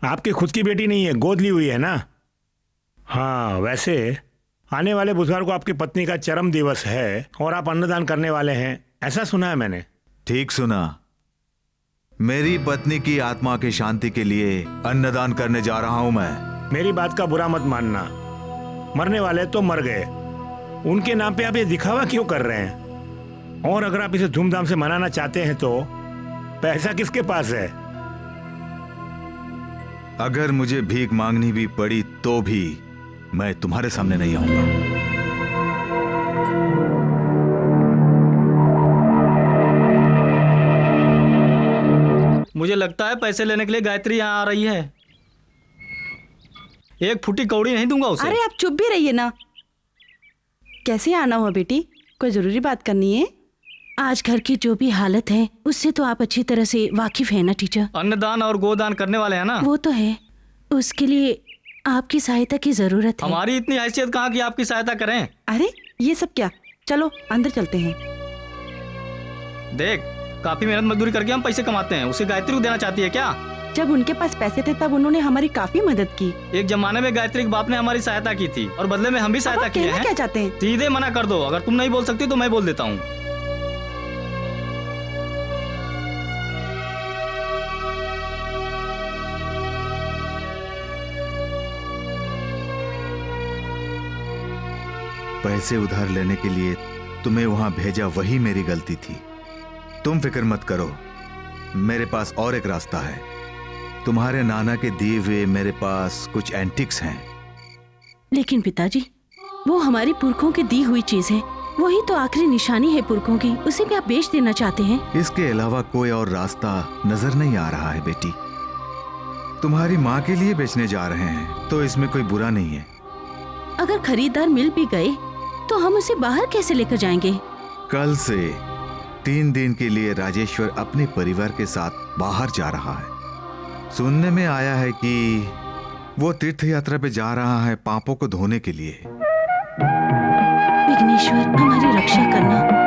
आपकी खुद की बेटी नहीं है, गोद ली हुई है ना? हाँ, वैसे आने वाले बुधवार को आपकी पत्नी का चरम दिवस है और आप अन्नदान करने वाले हैं, ऐसा सुना है मैंने। ठीक सुना। मेरी पत्नी की आत्मा की शांति के लिए अन्नदान करने जा रहा हूं मैं। मेरी बात का बुरा मत मानना। मरने वाले तो मर गए, उनके नाम पे आप ये दिखावा क्यों कर रहे हैं? और अगर आप इसे धूमधाम से मनाना चाहते हैं तो पैसा किसके पास है? अगर मुझे भीख मांगनी भी पड़ी तो भी मैं तुम्हारे सामने नहीं आऊंगा। मुझे लगता है पैसे लेने के लिए गायत्री यहाँ आ रही है। एक फुटी कौड़ी नहीं दूंगा उसे। अरे आप चुप भी रहिए ना। कैसे आना हुआ बेटी? कोई जरूरी बात करनी है? आज घर की जो भी हालत है उससे तो आप अच्छी तरह से वाकिफ है ना टीचर? अन्नदान और गोदान करने वाले हैं ना? वो तो है, उसके लिए आपकी सहायता की जरूरत है। हमारी इतनी हैसियत कहाँ की आपकी सहायता करें? अरे ये सब क्या? चलो अंदर चलते हैं। देख, काफी मेहनत मजदूरी करके हम पैसे कमाते हैं, उसे गायत्री को देना चाहती है क्या? जब उनके पास पैसे थे तब उन्होंने हमारी काफी मदद की। एक जमाने में गायत्री के बाप ने हमारी सहायता की थी और बदले में हम भी सहायता किए हैं। क्या चाहते हैं? सीधे मना कर दो। अगर तुम नहीं बोल सकती तो मैं बोल देता हूँ। पैसे उधार लेने के लिए तुम्हें वहां भेजा वही मेरी गलती थी। तुम फिक्र मत करो, मेरे पास और एक रास्ता है। तुम्हारे नाना के दिए हुए मेरे पास कुछ एंटिक्स हैं। लेकिन पिताजी, वो हमारी पुरखों की दी हुई चीज है, वही तो आखिरी निशानी है पुरखों की। उसे भी आप बेच देना चाहते हैं? इसके अलावा कोई और रास्ता नजर नहीं आ रहा है बेटी। तुम्हारी माँ के लिए बेचने जा रहे हैं तो इसमें कोई बुरा नहीं है। अगर खरीदार मिल भी गए तो हम उसे बाहर कैसे लेकर जाएंगे? कल से 3 दिन के लिए राजेश्वर अपने परिवार के साथ बाहर जा रहा है। सुनने में आया है कि वो तीर्थ यात्रा पे जा रहा है पापों को धोने के लिए। विघ्नेश्वर हमारी रक्षा करना।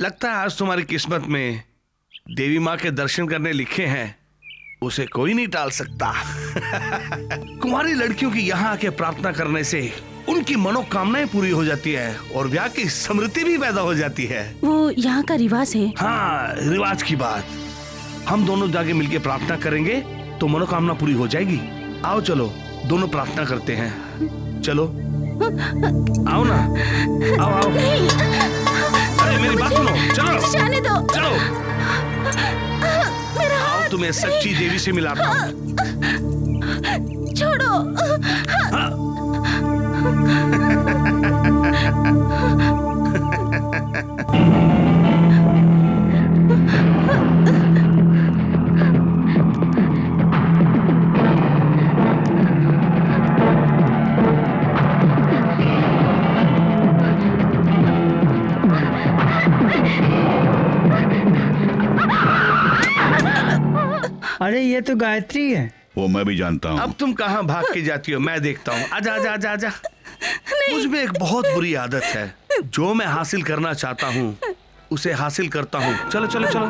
लगता है आज तुम्हारी किस्मत में देवी माँ के दर्शन करने लिखे हैं, उसे कोई नहीं टाल सकता। कुंवारी लड़कियों की यहाँ आके प्रार्थना करने से उनकी मनोकामनाएं पूरी हो जाती है और ब्याह की समृद्धि भी पैदा हो जाती है। वो यहाँ का रिवाज है। हाँ, रिवाज की बात। हम दोनों जाके मिलके प्रार्थना करेंगे तो मनोकामना पूरी हो जाएगी। आओ चलो, दोनों प्रार्थना करते हैं। चलो आओ ना, आओ आओ। अरे मेरी बात सुनो, चलो जाने दो। चलो, आओ तुम्हें सच्ची देवी से मिलाता हूँ। छोड़ो। अरे ये तो गायत्री है। वो मैं भी जानता हूँ। अब तुम कहाँ भाग के जाती हो, मैं देखता हूँ। आजा आजा आजा आजा। मुझ में एक बहुत बुरी आदत है, जो मैं हासिल करना चाहता हूँ उसे हासिल करता हूँ। चलो चलो चलो।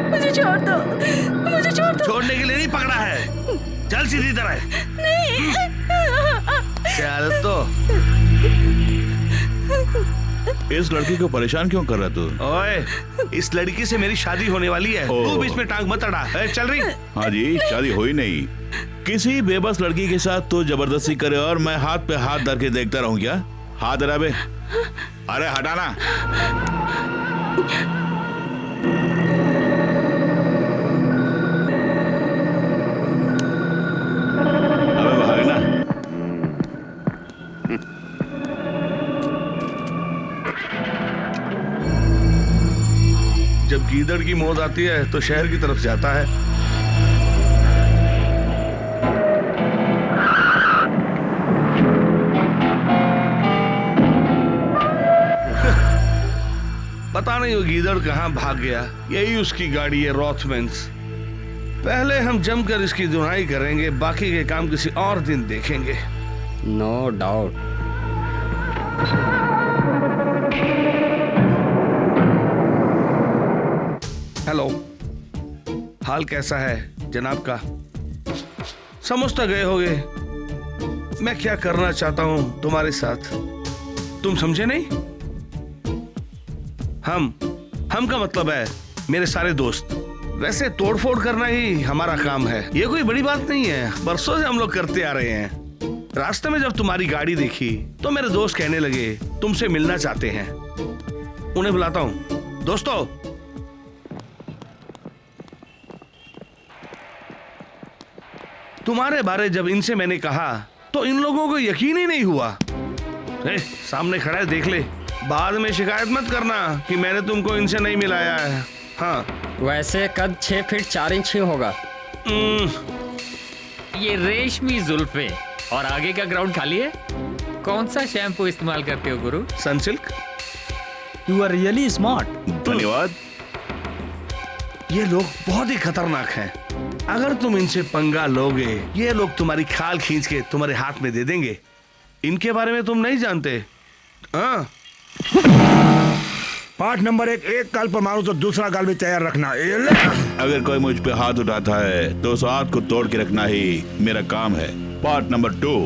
मुझे छोड़ दो, मुझे छोड़ दो। छोड़ने के लिए नहीं पकड़ा है, चल सीधी तरह। नहीं। चल तो। इस लड़की को परेशान क्यों कर रहा तू? ओए, इस लड़की से मेरी शादी होने वाली है, तू बीच में टांग मत अड़ा। चल रही? हाँ जी, शादी हुई नहीं। किसी बेबस लड़की के साथ तू जबरदस्ती करे और मैं हाथ पे हाथ धर के देखता रहूं क्या? हाथ हटा बे। अरे हटाना। अबे भागना। जब गीदड़ की मौत आती है तो शहर की तरफ जाता है। पता नहीं वो गीदड़ कहाँ भाग गया। यही उसकी गाड़ी है, रॉथमेंस। पहले हम जमकर इसकी धुनाई करेंगे, बाकी के काम किसी और दिन देखेंगे। No doubt. हेलो, हाल कैसा है जनाब का? समझ तो गए होगे मैं क्या करना चाहता हूं तुम्हारे साथ। तुम समझे नहीं? हम का मतलब है मेरे सारे दोस्त। वैसे तोड़फोड़ करना ही हमारा काम है, ये कोई बड़ी बात नहीं है। बरसों से हम लोग करते आ रहे हैं। रास्ते में जब तुम्हारी गाड़ी देखी तो मेरे दोस्त कहने लगे तुमसे मिलना चाहते हैं। उन्हें बुलाता हूं। दोस्तों, तुम्हारे बारे जब इनसे मैंने कहा तो इन लोगों को यकीन ही नहीं हुआ। सामने खड़ा है, देख ले। बाद में शिकायत मत करना कि मैंने तुमको इनसे नहीं मिलाया है। हाँ, वैसे कद 6 फीट 4 इंच ही होगा। ये रेशमी जुल्फे और आगे का ग्राउंड खाली है। कौन सा शैम्पू इस्तेमाल करते हो गुरु? Sunsilk. You are really smart. धन्यवाद। ये लोग बहुत ही खतरनाक हैं। अगर तुम इनसे पंगा लोगे, ये लोग तुम्हारी खाल खींच के तुम्हारे हाथ में दे देंगे। इनके बारे में तुम नहीं जानते। हाँ, पाठ नंबर 1, एक गाल पर मारो तो दूसरा गाल भी तैयार रखना। अगर कोई मुझ पे हाथ उठाता है तो उस हाथ को तोड़ के रखना ही मेरा काम है। Part number 2।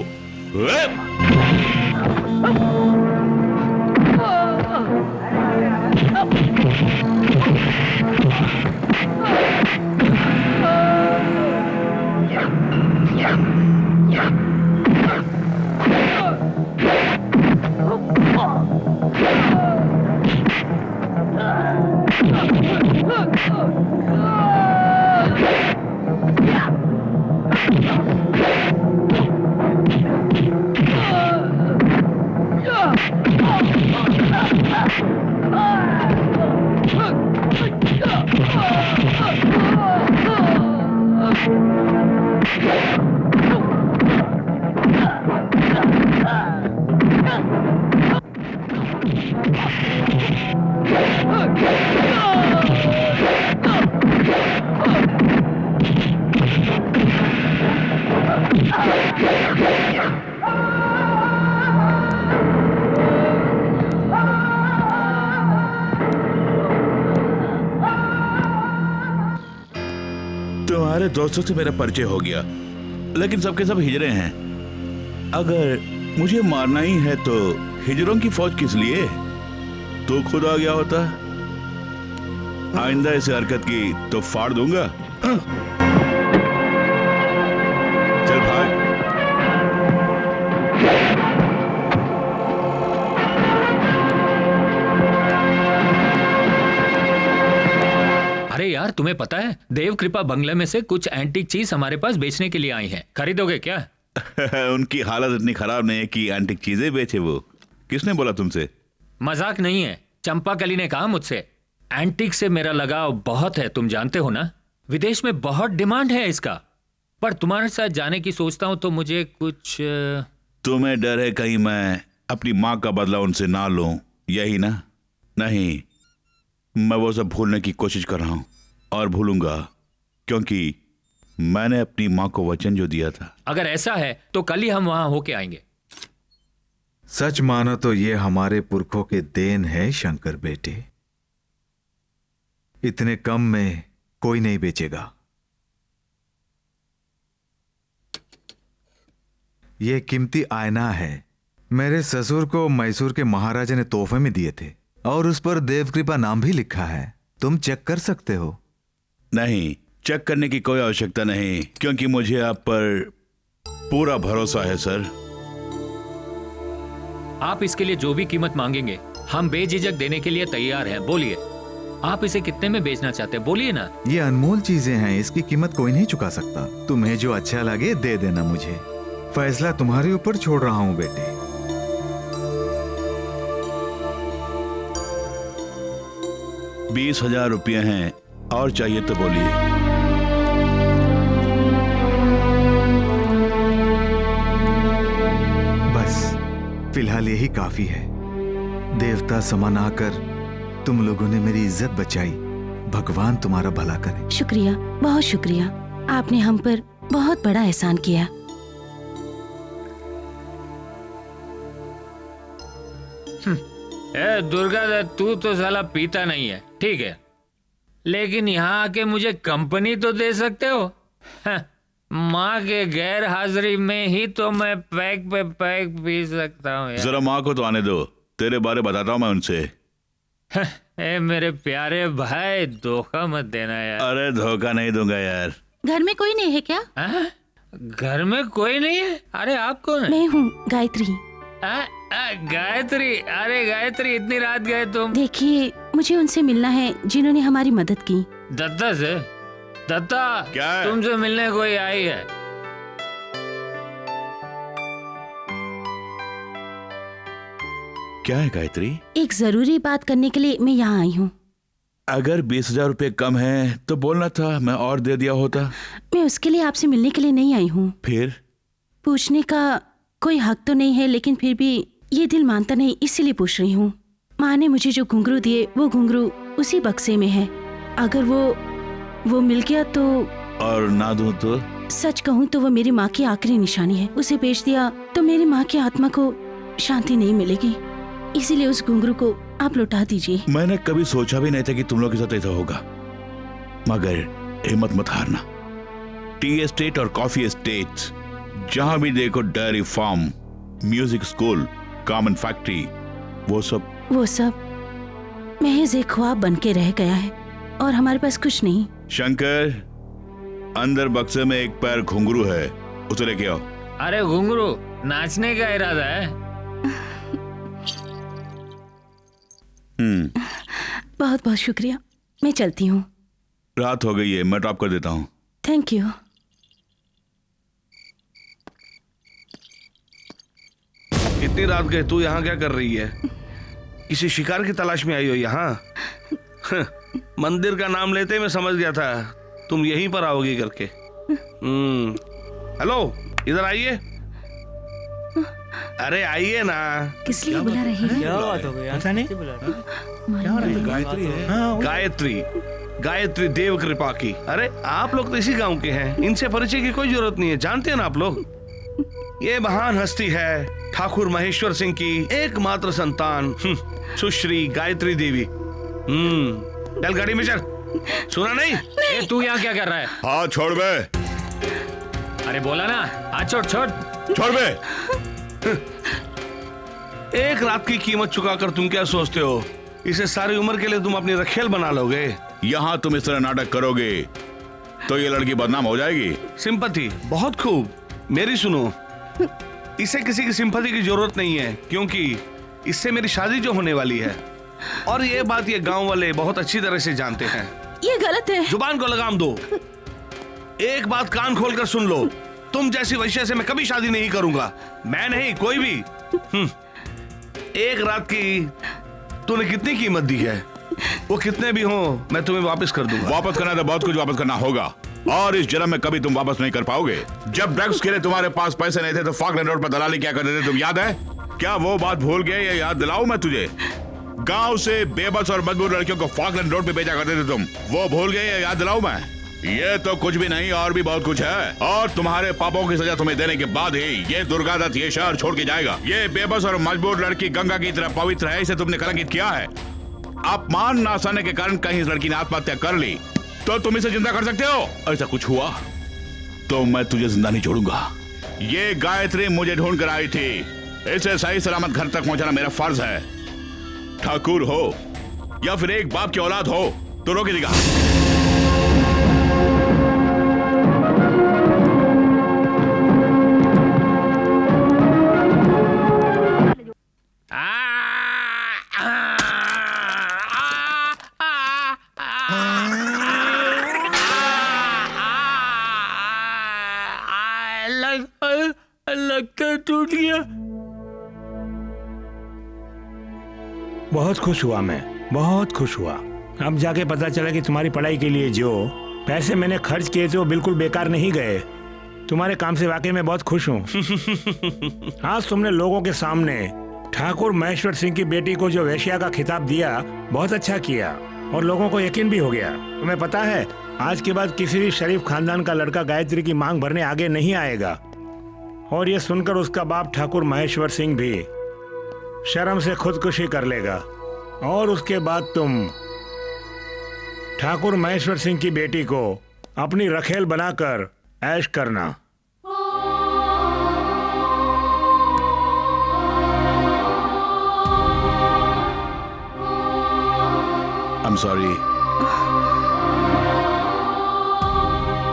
तुम्हारे दोस्तों से मेरा परिचय हो गया, लेकिन सबके सब हिजड़े हैं। अगर मुझे मारना ही है तो हिजरों की फौज किस लिए? तो खुद आ गया होता। आइंदा ऐसी हरकत की तो फाड़ दूंगा। चल भाग। अरे यार, तुम्हें पता है देव कृपा बंगले में से कुछ एंटीक चीज हमारे पास बेचने के लिए आई है, खरीदोगे क्या? उनकी हालत इतनी खराब नहीं है कि एंटीक चीजें बेचे वो। किसने बोला तुमसे? मजाक नहीं है, चंपाकली ने कहा मुझसे। एंटीक से मेरा लगाव बहुत है, तुम जानते हो ना। विदेश में बहुत डिमांड है इसका, पर तुम्हारे साथ जाने की सोचता हूं तो मुझे कुछ। तुम्हें डर है कहीं मैं अपनी माँ का बदला उनसे ना लूं, यही ना? नहीं, मैं वो सब भूलने की कोशिश कर रहा हूं और भूलूंगा, क्योंकि मैंने अपनी माँ को वचन जो दिया था। अगर ऐसा है तो कल ही हम वहां होके आएंगे। सच मानो तो ये हमारे पुरखों के देन है शंकर बेटे। इतने कम में कोई नहीं बेचेगा। ये कीमती आईना है, मेरे ससुर को मैसूर के महाराजा ने तोहफे में दिए थे और उस पर देवकृपा नाम भी लिखा है। तुम चेक कर सकते हो। नहीं, चेक करने की कोई आवश्यकता नहीं, क्योंकि मुझे आप पर पूरा भरोसा है सर। आप इसके लिए जो भी कीमत मांगेंगे हम बेझिझक देने के लिए तैयार हैं। बोलिए, आप इसे कितने में बेचना चाहते हैं, बोलिए ना। ये अनमोल चीजें हैं, इसकी कीमत कोई नहीं चुका सकता। तुम्हें जो अच्छा लगे दे देना मुझे। फैसला तुम्हारे ऊपर छोड़ रहा हूं बेटे। ₹20,000 हैं, और चाहिए तो बोलिए। बस फिलहाल यही काफी है। देवता समान आकर तुम लोगों ने मेरी इज्जत बचाई। भगवान तुम्हारा भला करे। शुक्रिया, बहुत शुक्रिया। आपने हम पर बहुत बड़ा एहसान किया। ए दुर्गा, तू तो साला पीता नहीं है, ठीक है, लेकिन यहाँ आके मुझे कंपनी तो दे सकते हो। माँ के गैर हाजिरी में ही तो मैं पैक पे पैक पी सकता हूँ। जरा माँ को तो आने दो, तेरे बारे बताता हूँ मैं उनसे। ए मेरे प्यारे भाई, धोखा मत देना यार। अरे धोखा नहीं दूंगा यार। घर में कोई नहीं है क्या? घर में कोई नहीं है? अरे आप कौन है? मैं हूँ गायत्री। गायत्री? अरे गायत्री, इतनी रात गए तुम? देखिए, मुझे उनसे मिलना है जिन्होंने हमारी मदद की। दत्ता से? दत्ता, क्या है? तुमसे मिलने कोई आई है? क्या है गायत्री? एक जरूरी बात करने के लिए मैं यहाँ आई हूँ। अगर 20,000 रुपए कम है तो बोलना था, मैं और दे दिया होता। मैं उसके लिए आपसे मिलने के लिए नहीं आई हूँ। फिर? पूछने का कोई हक तो नहीं है, लेकिन फिर भी ये दिल मानता नहीं, इसीलिए पूछ रही हूँ। माँ ने मुझे जो घुंघरू दिए वो घुंघरू उसी बक्से में है। अगर वो मिल गया तो? और ना दूं तो? सच कहूँ तो वो मेरी माँ की आखिरी निशानी है। उसे बेच दिया तो मेरी माँ की आत्मा को शांति नहीं मिलेगी, इसीलिए उस घुंघरू को आप लौटा दीजिए। मैंने कभी सोचा भी नहीं था कि तुम लोग के साथ ऐसा होगा, मगर हिम्मत मत हारना। टी एस्टेट और कॉफी एस्टेट, जहां भी देखो dairy farm, music school, garment factory, वो सब महज एक ख्वाब बन के रह गया है और हमारे पास कुछ नहीं। शंकर, अंदर बक्से में एक पैर घुंघरू है, उसे लेके आओ। अरे घुंघरू नाचने का इरादा है? बहुत बहुत शुक्रिया, मैं चलती हूँ। रात हो गई है, मैं ड्रॉप कर देता हूँ। Thank you. इतनी रात गए, तू यहाँ क्या कर रही है? किसी शिकार की तलाश में आई हो यहाँ? मंदिर का नाम लेते मैं समझ गया था तुम यहीं पर आओगी करके। हेलो, इधर आइए। अरे आइए ना। किस लिए बुला रही है? क्या बात हो गई? ऐसा नहीं गायत्री है। गायत्री, गायत्री देव कृपा की। अरे आप लोग तो इसी गांव के हैं, इनसे परिचय की कोई जरूरत नहीं है, जानते हैं ना आप लोग। ये महान हस्ती है ठाकुर महेश्वर सिंह की एकमात्र संतान सुश्री गायत्री देवी। चल गाड़ी में चल। सुना नहीं? तू यहाँ क्या कर रहा है? हाथ छोड़ बे। अरे बोला ना, हाथ छोड़ छोड़। छोड़ बे। एक रात की कीमत चुकाकर तुम क्या सोचते हो इसे सारी उम्र के लिए तुम अपनी रखेल बना लोगे? यहाँ तुम इस तरह नाटक करोगे तो ये लड़की बदनाम हो जाएगी। सिंपैथी, बहुत खूब। मेरी सुनो, इसे किसी की सिंपैथी की जरूरत नहीं है, क्योंकि इससे मेरी शादी जो होने वाली है, और ये बात ये गांव वाले बहुत अच्छी तरह से जानते हैं। ये गलत है। जुबान को लगाम दो। एक बात कान खोलकर सुन लो, तुम जैसी वैश्य से मैं कभी शादी नहीं करूंगा। मैं नहीं, कोई भी। एक रात की तूने कितनी कीमत दी है? वो कितने भी हो मैं तुम्हें वापस कर दूंगा। वापस करना तो बहुत कुछ वापस करना होगा, और इस जन्म में कभी तुम वापस नहीं कर पाओगे। जब ड्रग्स के लिए तुम्हारे पास पैसे नहीं थे तो फॉकलैंड रोड पर दलाली क्या करते थे, तुम याद है? क्या वो बात भूल गए? ये याद दिलाऊं मैं तुझे? गांव से बेबस और मजबूर लड़कियों को फॉकलैंड रोड पे भेजा करते थे तुम, वो भूल गए? ये याद दिलाऊं मैं? ये तो कुछ भी नहीं, और भी बहुत कुछ है। और तुम्हारे पापों की सजा तुम्हें देने के बाद ही ये दुर्गादत्त ये शहर छोड़ के जाएगा। ये बेबस और मजबूर लड़की गंगा की तरह पवित्र है, इसे तुमने कलंकित किया है। अपमान ना सहने के कारण कहीं इस लड़की ने आत्महत्या कर ली, तो तुम इसे जिंदा कर सकते हो? ऐसा कुछ हुआ तो मैं तुझे जिंदा नहीं छोड़ूंगा। ये गायत्री मुझे ढूंढ कर आई थी, इसे सही सलामत घर तक पहुंचाना मेरा फर्ज है। ठाकुर हो या फिर एक बाप की औलाद हो तो रोके देगा। लगता टूट गया। बहुत खुश हुआ, मैं बहुत खुश हुआ। अब जाके पता चला कि तुम्हारी पढ़ाई के लिए जो पैसे मैंने खर्च किए थे वो बिल्कुल बेकार नहीं गए। तुम्हारे काम से वाकई में बहुत खुश हूँ। आज तुमने लोगों के सामने ठाकुर महेश्वर सिंह की बेटी को जो वेश्या का खिताब दिया, बहुत अच्छा किया, और लोगों को यकीन भी हो गया। तुम्हें पता है, आज के बाद किसी भी शरीफ खानदान का लड़का गायत्री की मांग भरने आगे नहीं आएगा। और ये सुनकर उसका बाप ठाकुर महेश्वर सिंह भी शर्म से खुदकुशी कर लेगा, और उसके बाद तुम ठाकुर महेश्वर सिंह की बेटी को अपनी रखेल बनाकर ऐश करना। I'm sorry।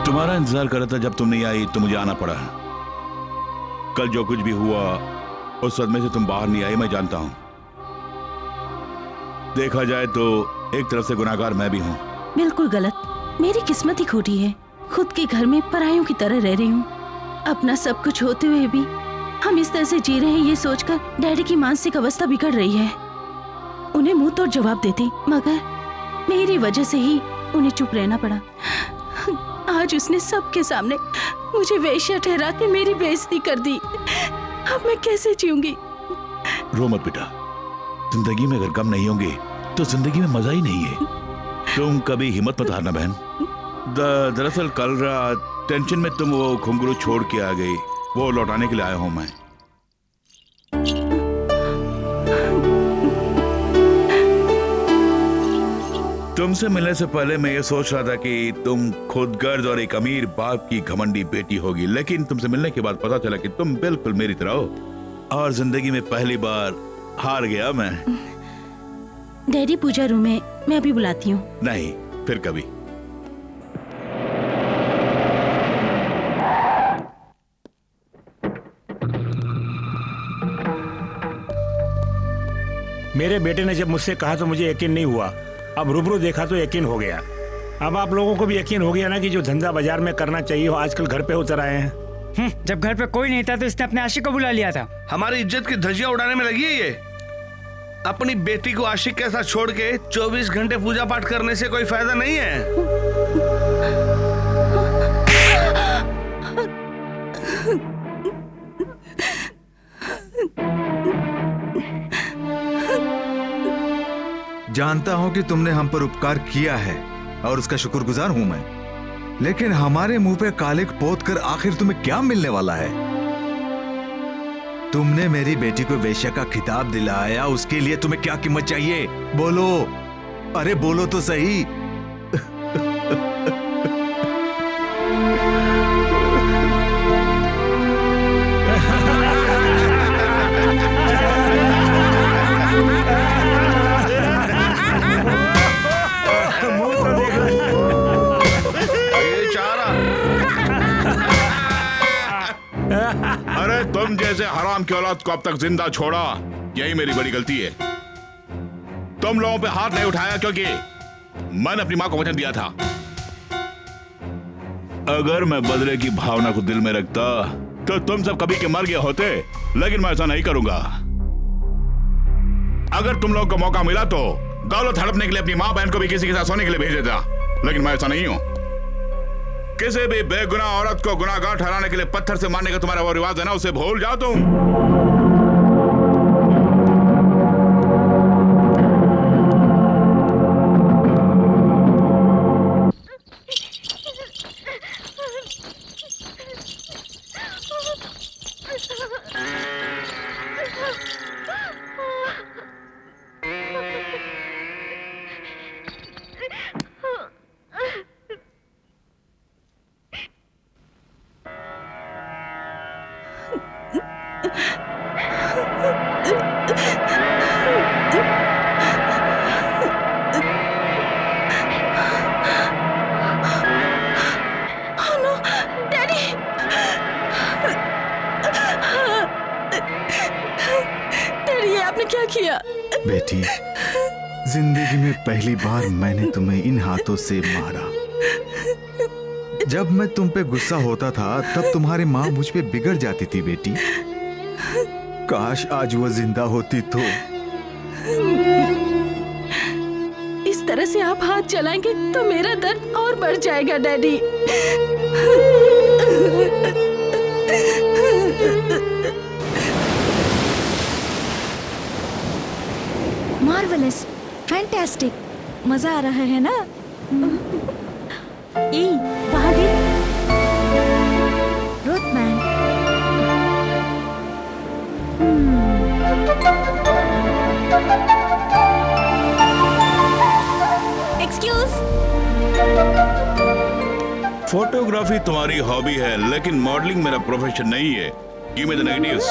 तुम्हारा इंतजार कर रहा था, जब तुम नहीं आई तो मुझे आना पड़ा। कल जो कुछ भी हुआ उस सदमे से तुम बाहर नहीं आई, मैं जानता हूं। देखा जाए तो एक तरफ से गुनाहगार मैं भी हूं। बिल्कुल गलत। मेरी किस्मत ही खोटी है। खुद के घर में परायों की तरह रह रही हूँ। अपना सब कुछ होते हुए भी हम इस तरह से जी रहे हैं, ये सोचकर डैडी की मानसिक अवस्था बिगड़ रही है। उन्हें मुंह तोड़ जवाब देती, मगर मेरी वजह से ही उन्हें चुप रहना पड़ा। आज उसने सबके सामने मुझे वेश्या ठहरा के मेरी बेइज्जती कर दी। अब मैं कैसे जीऊंगी? रो मत बेटा, जिंदगी में अगर गम नहीं होंगे तो जिंदगी में मजा ही नहीं है। तुम कभी हिम्मत मत हारना बहन। दरअसल कल रात टेंशन में तुम वो घुंघरू छोड़ के आ गई, वो लौटाने के लिए आया हूं मैं। तुमसे मिलने से पहले मैं ये सोच रहा था कि तुम खुदगर्ज और एक अमीर बाप की घमंडी बेटी होगी, लेकिन तुमसे मिलने के बाद पता चला कि तुम बिल्कुल मेरी तरह हो, और जिंदगी में पहली बार हार गया मैं। डैडी पूजा रूम में, मैं अभी बुलाती हूँ। नहीं, फिर कभी। मेरे बेटे ने जब मुझसे कहा तो मुझे यकीन नहीं हुआ, अब रूबरू देखा तो यकीन हो गया। अब आप लोगों को भी यकीन हो गया ना कि जो धंधा बाजार में करना चाहिए वो आजकल घर पे उतर आए हैं। जब घर पे कोई नहीं था तो इसने अपने आशिक को बुला लिया था। हमारी इज्जत की धज्जियां उड़ाने में लगी है ये। अपनी बेटी को आशिक के साथ छोड़ के 24 घंटे पूजा पाठ करने से कोई फायदा नहीं है। जानता हूं कि तुमने हम पर उपकार किया है और उसका शुक्रगुजार हूं मैं, लेकिन हमारे मुंह पे कालिक पोत कर आखिर तुम्हें क्या मिलने वाला है? तुमने मेरी बेटी को वेश्या का खिताब दिलाया, उसके लिए तुम्हें क्या कीमत चाहिए? बोलो, अरे बोलो तो सही। जैसे हराम की औलाद को अब तक जिंदा छोड़ा, यही मेरी बड़ी गलती है। तुम लोगों पे हाथ नहीं उठाया क्योंकि मैंने अपनी मां को वचन दिया था। अगर मैं बदले की भावना को दिल में रखता तो तुम सब कभी के मर गए होते, लेकिन मैं ऐसा नहीं करूंगा। अगर तुम लोगों को मौका मिला तो दौलत हड़पने के लिए अपनी मां बहन को भी किसी के साथ सोने के लिए भेज देता, लेकिन मैं ऐसा नहीं हूं। किसी भी बेगुनाह औरत को गुनाहगार ठहराने के लिए पत्थर से मारने का तुम्हारा वो रिवाज है ना, उसे भूल जाओ तुम। बेटी, जिंदगी में पहली बार मैंने तुम्हें इन हाथों से मारा। जब मैं तुम पे गुस्सा होता था तब तुम्हारी माँ मुझ पे बिगड़ जाती थी बेटी। काश आज वो जिंदा होती तो। इस तरह से आप हाथ चलाएंगे तो मेरा दर्द और बढ़ जाएगा डैडी। मार्वलस, फैंटास्टिक, मजा आ रहा है ना? ए, वहाँ देख। रोथमैन। एक्सक्यूज। फोटोग्राफी तुम्हारी हॉबी है, लेकिन मॉडलिंग मेरा प्रोफेशन नहीं है। Give me the negatives.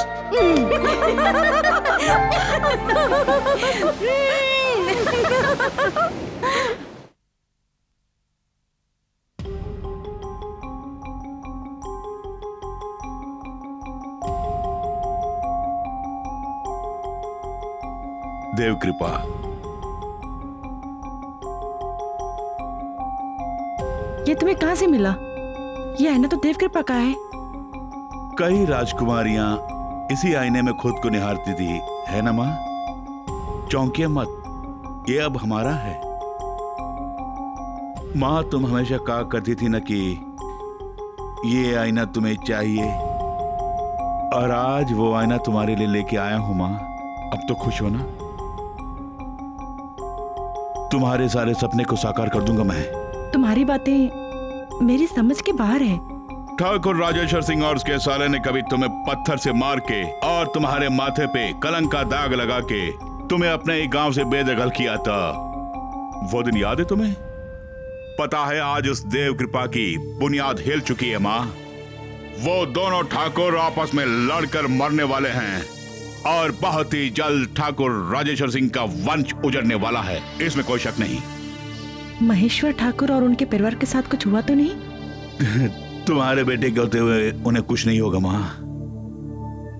देव कृपा। ये तुम्हें कहां से मिला? ये आईना तो देव कृपा का है। कई राजकुमारियां इसी आईने में खुद को निहारती थी, है ना मां? चौंकिए मत, ये अब हमारा है। मां, तुम हमेशा कहा करती थी ना कि ये आईना तुम्हें चाहिए, और आज वो आईना तुम्हारे लिए लेके आया हूं मां। अब तो खुश हो ना? तुम्हारे सारे सपने को साकार कर दूंगा मैं। तुम्हारी बातें मेरी समझ के बाहर है। ठाकुर राजेश्वर सिंह और उसके साले ने कभी तुम्हें पत्थर से मार के और तुम्हारे माथे पे कलंक का दाग लगा के तुम्हें अपने ही गांव से बेदखल किया था। वो दिन याद है तुम्हें? पता है आज उस देव कृपा की बुनियाद हिल चुकी है माँ। वो दोनों ठाकुर आपस में लड़कर मरने वाले हैं और बहुत ही जल्द ठाकुर राजेश्वर सिंह का वंश उजड़ने वाला है, इसमें कोई शक नहीं। महेश्वर ठाकुर और उनके परिवार के साथ कुछ हुआ तो नहीं? तुम्हारे बेटे के होते हुए उन्हें कुछ नहीं होगा माँ।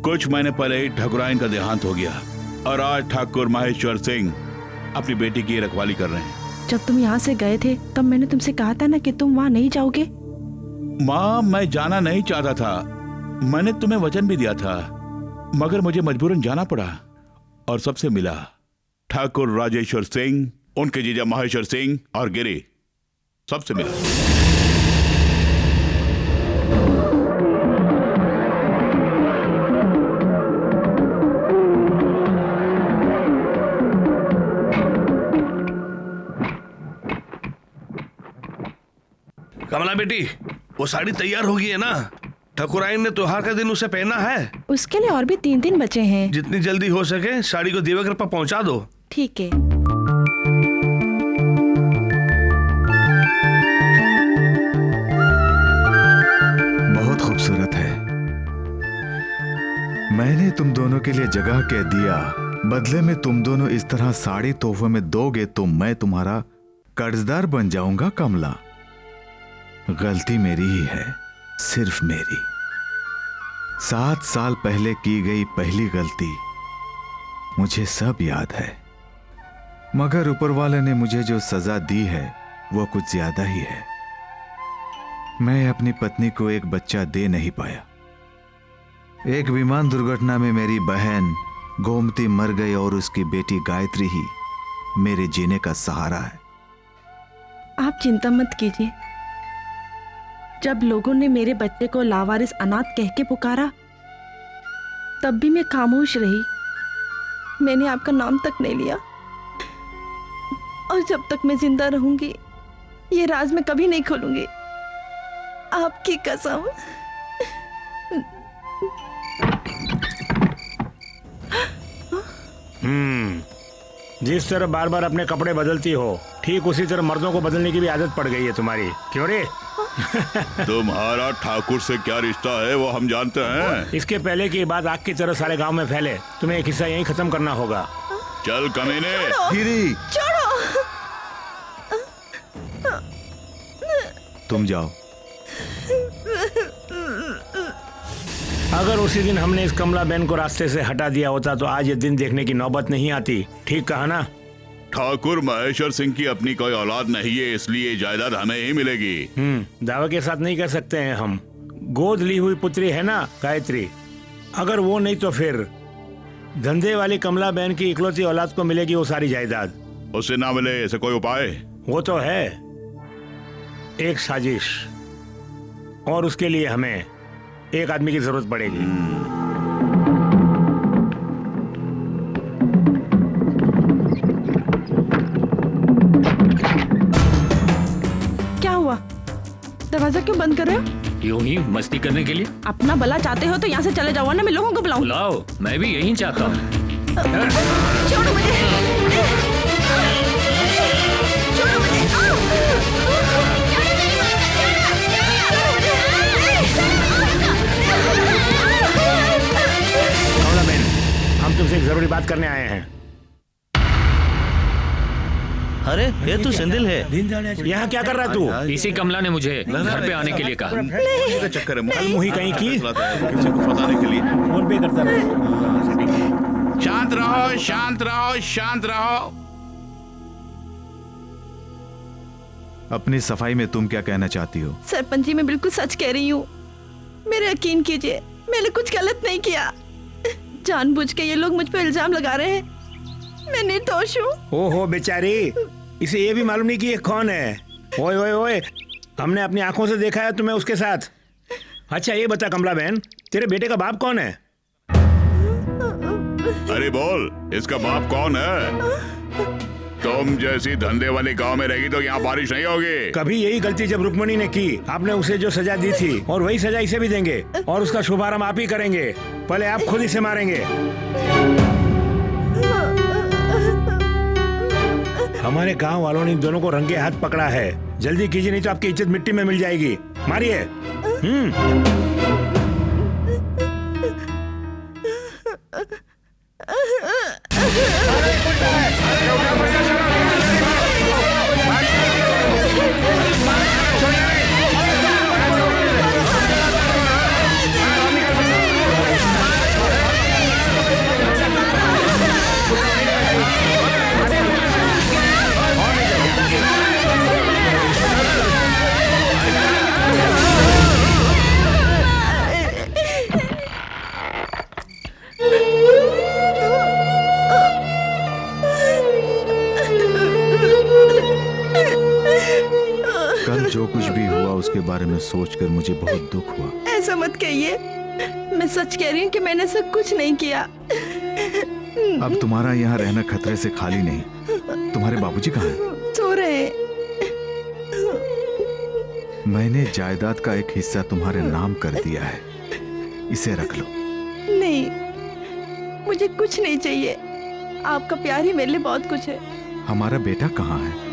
कुछ महीने पहले ही ठाकुराइन का देहांत हो गया और आज ठाकुर महेश्वर सिंह अपनी बेटी की रखवाली कर रहे हैं। जब तुम यहाँ से गए थे तब मैंने तुमसे कहा था ना कि तुम वहाँ नहीं जाओगे। माँ, मैं जाना नहीं चाहता था, मैंने तुम्हें वचन भी दिया था, मगर मुझे मजबूरन जाना पड़ा और सबसे मिला ठाकुर राजेश्वर सिंह, उनके जीजा महेश्वर सिंह और गिरी, सबसे मिला। कमला बेटी, वो साड़ी तैयार होगी है ना? ठाकुराइन ने त्योहार का दिन उसे पहना है। उसके लिए और भी 3 दिन बचे हैं। जितनी जल्दी हो सके साड़ी को देवकृपा पहुंचा दो। ठीक है। बहुत खूबसूरत है। मैंने तुम दोनों के लिए जगह कह दिया, बदले में तुम दोनों इस तरह साड़ी तोहफे में दोगे तो मैं तुम्हारा कर्जदार बन जाऊंगा कमला। गलती मेरी ही है, सिर्फ मेरी। 7 साल पहले की गई पहली गलती मुझे सब याद है, मगर ऊपर वाले ने मुझे जो सजा दी है वो कुछ ज्यादा ही है। मैं अपनी पत्नी को एक बच्चा दे नहीं पाया। एक विमान दुर्घटना में मेरी बहन गोमती मर गई और उसकी बेटी गायत्री ही मेरे जीने का सहारा है। आप चिंता मत कीजिए। जब लोगों ने मेरे बच्चे को लावारिस अनाथ कह के पुकारा, तब भी मैं खामोश रही। मैंने आपका नाम तक नहीं लिया। और जब तक मैं जिंदा रहूंगी, ये राज मैं कभी नहीं खोलूंगी, आपकी कसम। जिस तरह बार बार अपने कपड़े बदलती हो, ठीक उसी तरह मर्दों को बदलने की भी आदत पड़ गई है तुम्हारी। क्यों रे? तुम्हारा ठाकुर से क्या रिश्ता है वो हम जानते हैं। इसके पहले की बात आग की तरह सारे गांव में फैले, तुम्हें एक हिस्सा यहीं खत्म करना होगा। चल कमीने। गिरी, छोड़ो। तुम जाओ। अगर उसी दिन हमने इस कमला बहन को रास्ते से हटा दिया होता तो आज ये दिन देखने की नौबत नहीं आती। ठीक कहा ना? ठाकुर महेश्वर सिंह की अपनी कोई औलाद नहीं है, इसलिए जायदाद हमें ही मिलेगी। दावा के साथ नहीं कह सकते हैं हम। गोद ली हुई पुत्री है ना गायत्री, अगर वो नहीं तो फिर धंधे वाली कमला बहन की इकलौती औलाद को मिलेगी वो सारी जायदाद। उससे ना मिले ऐसे कोई उपाय? वो तो है एक साजिश, और उसके लिए हमें एक आदमी की जरूरत पड़ेगी। क्या हुआ? दरवाजा क्यों बंद कर रहे हो? यूं ही मस्ती करने के लिए। अपना भला चाहते हो तो यहाँ से चले जाओ, वरना मैं लोगों को बुलाऊं। बुलाओ, मैं भी यही चाहता हूँ। छोड़ो मुझे। छोड़ो मुझे। कमला बहन, हम तुमसे एक जरूरी बात करने आए हैं। अरे ये तो सिंदिल है। यहाँ क्या कर रहा तू? इसी कमला ने मुझे घर पे आने के लिए कहा। चक्कर है कल मुही कहीं की किसी को फंसाने के लिए। फोन पे करता रहे। शांत रहो, शांत रहो, शांत रहो। अपनी सफाई में तुम क्या कहना चाहती हो? सरपंच जी, मैं बिल्कुल सच कह रही हूँ। मेरे यकीन कीजिए, मैंने कुछ गलत नहीं किया। जानबूझ के ये लोग मुझ पर इल्जाम लगा रहे हैं। मैं निर्दोष हूँ। ओहो बेचारी, इसे ये भी मालूम नहीं कि ये कौन है। ओए ओए ओए, हमने अपनी आंखों से देखा है तुम्हें उसके साथ। अच्छा ये बता कमला बहन, तेरे बेटे का बाप कौन है? अरे बोल, इसका बाप कौन है? तुम जैसी धंधे वाले गांव में रहेगी तो यहाँ बारिश नहीं होगी। कभी यही गलती जब रुक्मणी ने की, आपने उसे जो सजा दी थी और वही सजा इसे भी देंगे, और उसका शुभारंभ आप ही करेंगे। पहले आप खुद इसे मारेंगे। हमारे गांव वालों ने इन दोनों को रंगे हाथ पकड़ा है। जल्दी कीजिए, नहीं तो आपकी इज्जत मिट्टी में मिल जाएगी। मारिए। कल जो कुछ भी हुआ उसके बारे में सोचकर मुझे बहुत दुख हुआ। ऐसा मत कहिए, मैं सच कह रही हूँ कि मैंने सब कुछ नहीं किया। अब तुम्हारा यहाँ रहना खतरे से खाली नहीं। तुम्हारे बाबूजी कहाँ हैं? सो रहे हैं। मैंने जायदाद का एक हिस्सा तुम्हारे नाम कर दिया है, इसे रख लो। नहीं, मुझे कुछ नहीं चाहिए। आपका प्यार ही मेरे लिए बहुत कुछ है। हमारा बेटा कहाँ है?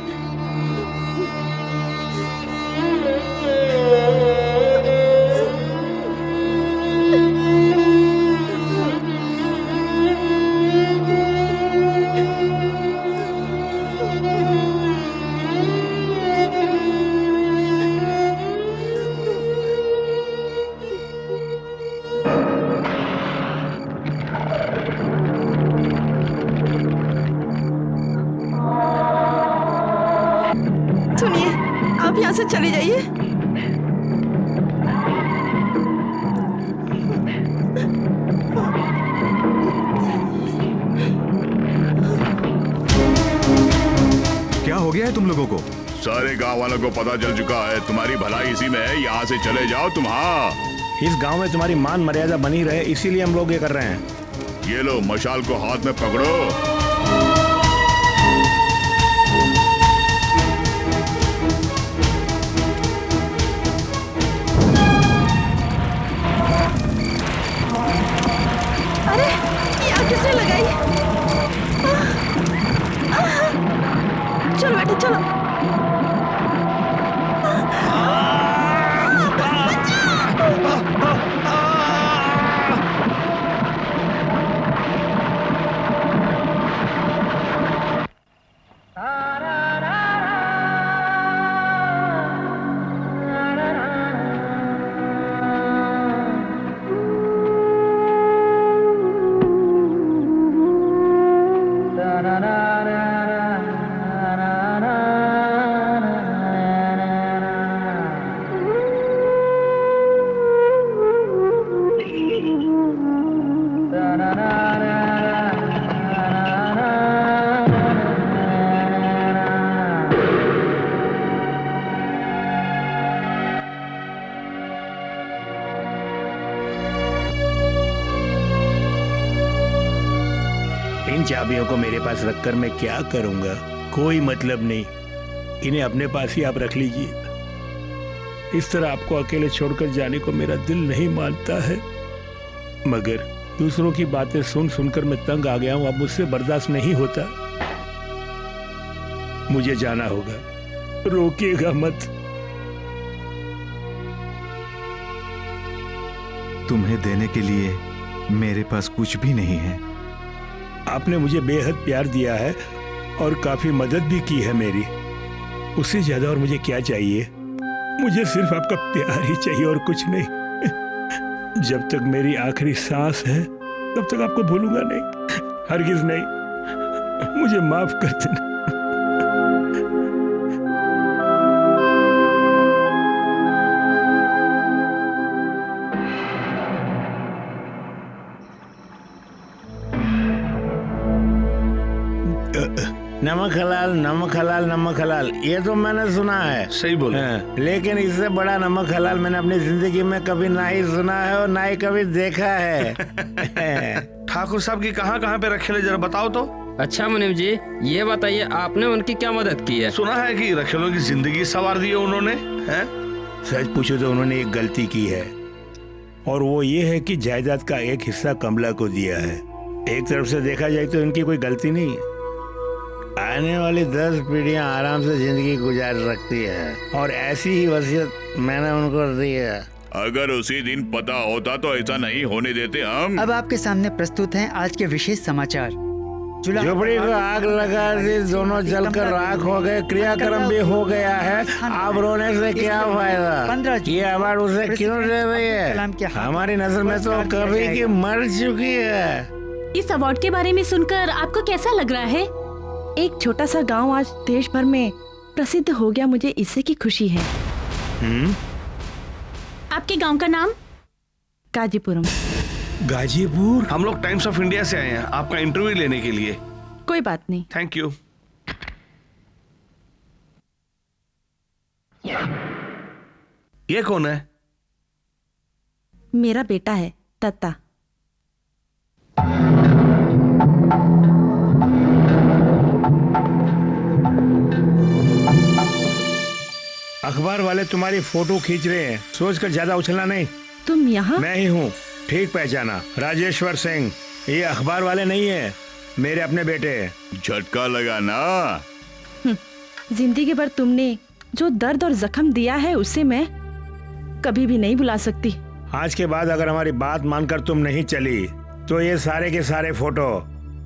सुनिए, आप यहाँ से चले जाइए। क्या हो गया है तुम लोगों को? सारे गांव वालों को पता चल चुका है, तुम्हारी भलाई इसी में है। यहाँ से चले जाओ तुम। हाँ, इस गांव में तुम्हारी मान मर्यादा बनी रहे, इसीलिए हम लोग ये कर रहे हैं। ये लो मशाल को हाथ में पकड़ो। अरे ये आग किसने लगाई? चलो बेटे चलो। इन चाबियों को मेरे पास रखकर मैं क्या करूंगा? कोई मतलब नहीं, इन्हें अपने पास ही आप रख लीजिए। इस तरह आपको अकेले छोड़कर जाने को मेरा दिल नहीं मानता है, मगर दूसरों की बातें सुन सुनकर मैं तंग आ गया हूं। अब मुझसे बर्दाश्त नहीं होता, मुझे जाना होगा। रोकिएगा मत। तुम्हें देने के लिए मेरे पास कुछ भी नहीं है। आपने मुझे बेहद प्यार दिया है और काफी मदद भी की है मेरी। उससे ज्यादा और मुझे क्या चाहिए? मुझे सिर्फ आपका प्यार ही चाहिए और कुछ नहीं। जब तक मेरी आखिरी सांस है तब तक आपको भूलूंगा नहीं, हरगिज नहीं। मुझे माफ कर देना। नमक हलाल, नमक हलाल, नमक हलाल, ये तो मैंने सुना है। सही बोले। लेकिन इससे बड़ा नमक हलाल मैंने अपनी जिंदगी में कभी ना ही सुना है और ना ही कभी देखा है। ठाकुर साहब की कहाँ कहाँ पे रखेले, जरा बताओ तो। अच्छा मुनीम जी, ये बताइए आपने उनकी क्या मदद की है? सुना है कि रखेलों की जिंदगी संवार दी है उन्होंने। हैं? सच पूछो तो उन्होंने एक गलती की है, और वो ये है कि जायदाद का एक हिस्सा कमला को दिया है। एक तरफ से देखा जाए तो इनकी कोई गलती नहीं है। आने वाली 10 पीढ़ियां आराम से जिंदगी गुजार सकती है, और ऐसी ही वसीयत मैंने उनको दी है। अगर उसी दिन पता होता तो ऐसा नहीं होने देते हम। अब आपके सामने प्रस्तुत हैं आज के विशेष समाचार। झोपड़ी को आग लगा दी, दोनों जलकर राख हो गए, क्रियाक्रम भी हो गया है। अब रोने से क्या फायदा? ये अवार्ड उसे क्यों दे रही है? हमारी नस्ल में तो कभी की मर चुकी है। इस अवार्ड के बारे में सुनकर आपको कैसा लग रहा है? एक छोटा सा गांव आज देश भर में प्रसिद्ध हो गया, मुझे इससे की खुशी है। आपके गांव का नाम? गाजीपुरम। गाजीपुर? हम लोग टाइम्स ऑफ इंडिया से आए हैं आपका इंटरव्यू लेने के लिए। कोई बात नहीं। Thank you. ये कौन है? मेरा बेटा है दत्ता। अखबार वाले तुम्हारी फोटो खींच रहे हैं, सोचकर ज्यादा उछलना नहीं। तुम यहाँ? मैं ही हूँ, ठीक पहचाना, राजेश्वर सिंह। ये अखबार वाले नहीं है, मेरे अपने बेटे हैं। झटका लगा ना। जिंदगी भर तुमने जो दर्द और जख्म दिया है उसे मैं कभी भी नहीं भुला सकती। आज के बाद अगर हमारी बात मानकर तुम नहीं चली तो ये सारे के सारे फोटो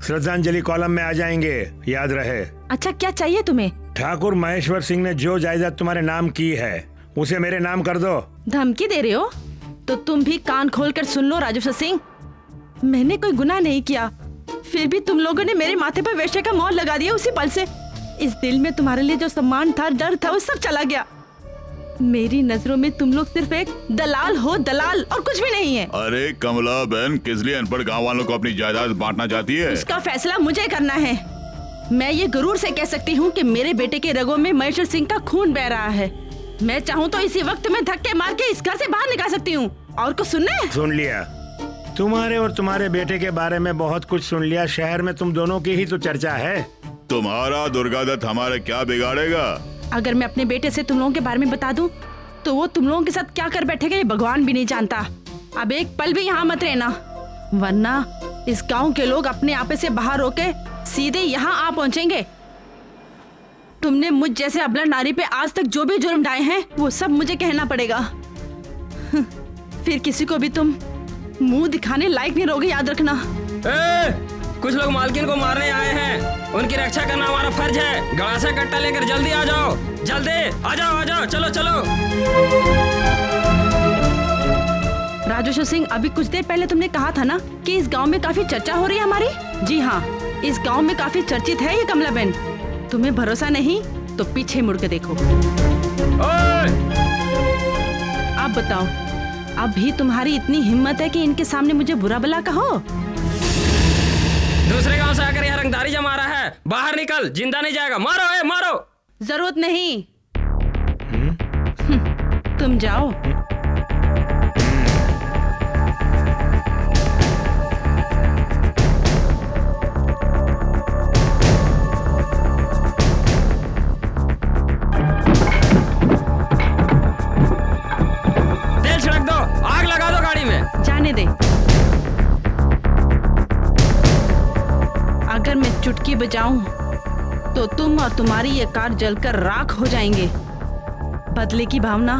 श्रद्धांजलि कॉलम में आ जाएंगे, याद रहे। अच्छा क्या चाहिए तुम्हें? ठाकुर महेश्वर सिंह ने जो जायदाद तुम्हारे नाम की है उसे मेरे नाम कर दो। धमकी दे रहे हो? तो तुम भी कान खोलकर सुन लो राजेश्वर सिंह, मैंने कोई गुनाह नहीं किया, फिर भी तुम लोगों ने मेरे माथे पर वेश्या का मोहर लगा दिया उसी पल से। इस दिल में तुम्हारे लिए जो सम्मान था, डर था, वो सब चला गया। मेरी नजरों में तुम लोग सिर्फ एक दलाल हो, दलाल, और कुछ भी नहीं है। अरे कमला बहन, किस लिए अनपढ़ गांव वालों को अपनी जायदाद बांटना चाहती है? उसका फैसला मुझे करना है। मैं ये गुरूर से कह सकती हूँ कि मेरे बेटे के रगों में महेश्वर सिंह का खून बह रहा है। मैं चाहूँ तो इसी वक्त में धक्के मार के इस घर से बाहर निकाल सकती हूँ। और कुछ सुनने? सुन लिया। तुम्हारे और तुम्हारे बेटे के बारे में बहुत कुछ सुन लिया। शहर में तुम दोनों की ही तो चर्चा है। तुम्हारा दुर्गादत्त हमारे क्या बिगाड़ेगा? अगर मैं अपने बेटे से तुम लोगों के बारे में बता दूं, तो वो तुम लोगों के साथ क्या कर बैठेगा ये भगवान भी नहीं जानता। अब एक पल भी यहाँ मत रहना, वरना इस गांव के लोग अपने आपे से बाहर होके सीधे यहाँ आ पहुँचेंगे। तुमने मुझ जैसे अबला नारी पे आज तक जो भी जुर्म ढाए हैं, वो सब मुझे कहना पड़ेगा। फिर किसी को भी तुम मुंह दिखाने लायक नहीं रहोगे, याद रखना। कुछ लोग मालकिन को मारने आए हैं, उनकी रक्षा करना हमारा फर्ज है। गड़ासा कट्टा लेकर जल्दी आ जाओ, जल्दी आ जाओ, आ जाओ, चलो चलो। राजेश्वर सिंह, अभी कुछ देर पहले तुमने कहा था ना कि इस गांव में काफी चर्चा हो रही है हमारी। जी हाँ, इस गांव में काफी चर्चित है ये कमला बहन। तुम्हें भरोसा नहीं तो पीछे मुड़ के देखो। आप बताओ, अभी तुम्हारी इतनी हिम्मत है कि इनके सामने मुझे बुरा भला कहो? दूसरे गांव से आकर यहाँ रंगदारी जमा रहा है। बाहर निकल, जिंदा नहीं जाएगा। मारो मारो। जरूरत नहीं, तुम जाओ। तेल छिड़क दो, आग लगा दो गाड़ी में। जाने दे। अगर मैं चुटकी बजाऊं तो तुम और तुम्हारी ये कार जलकर राख हो जाएंगे। बदले की भावना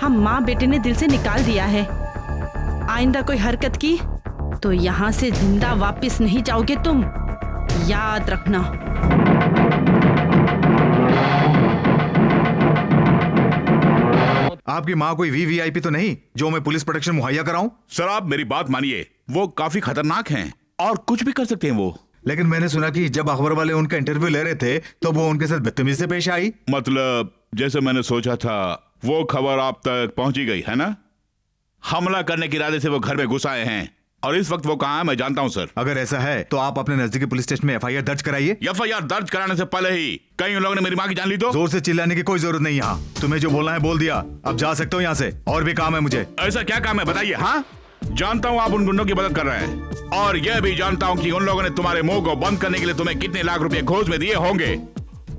हम माँ बेटे ने दिल से निकाल दिया है। आइंदा कोई हरकत की तो यहाँ से जिंदा वापस नहीं जाओगे तुम, याद रखना। आपकी माँ कोई वीवीआईपी तो नहीं जो मैं पुलिस प्रोटेक्शन मुहैया कराऊं? सर आप मेरी बात मानिए, वो काफी खतरनाक हैं और कुछ भी कर सकते हैं वो। लेकिन मैंने सुना कि जब अखबार वाले उनका इंटरव्यू ले रहे थे तो वो उनके साथ बदतमीजी से पेश आई। मतलब जैसे मैंने सोचा था वो खबर आप तक पहुंची गई है ना? हमला करने के इरादे से वो घर में घुस आए हैं और इस वक्त वो कहाँ है मैं जानता हूँ सर। अगर ऐसा है तो आप अपने नजदीकी पुलिस स्टेशन में एफआईआर दर्ज कराइए। एफआईआर दर्ज कराने से पहले ही कहीं उन लोगों ने मेरी माँ की जान ली तो? जोर से चिल्लाने की कोई जरूरत नहीं। यहाँ तुम्हें जो बोलना है बोल दिया, अब जा सकते हो यहाँ से। और भी काम है मुझे। ऐसा क्या काम है बताइए। हाँ, जानता हूँ आप उन गुंडों की मदद कर रहे हैं और यह भी जानता हूँ कि उन लोगों ने तुम्हारे मुंह को बंद करने के लिए तुम्हें कितने लाख रुपए घूस में दिए होंगे।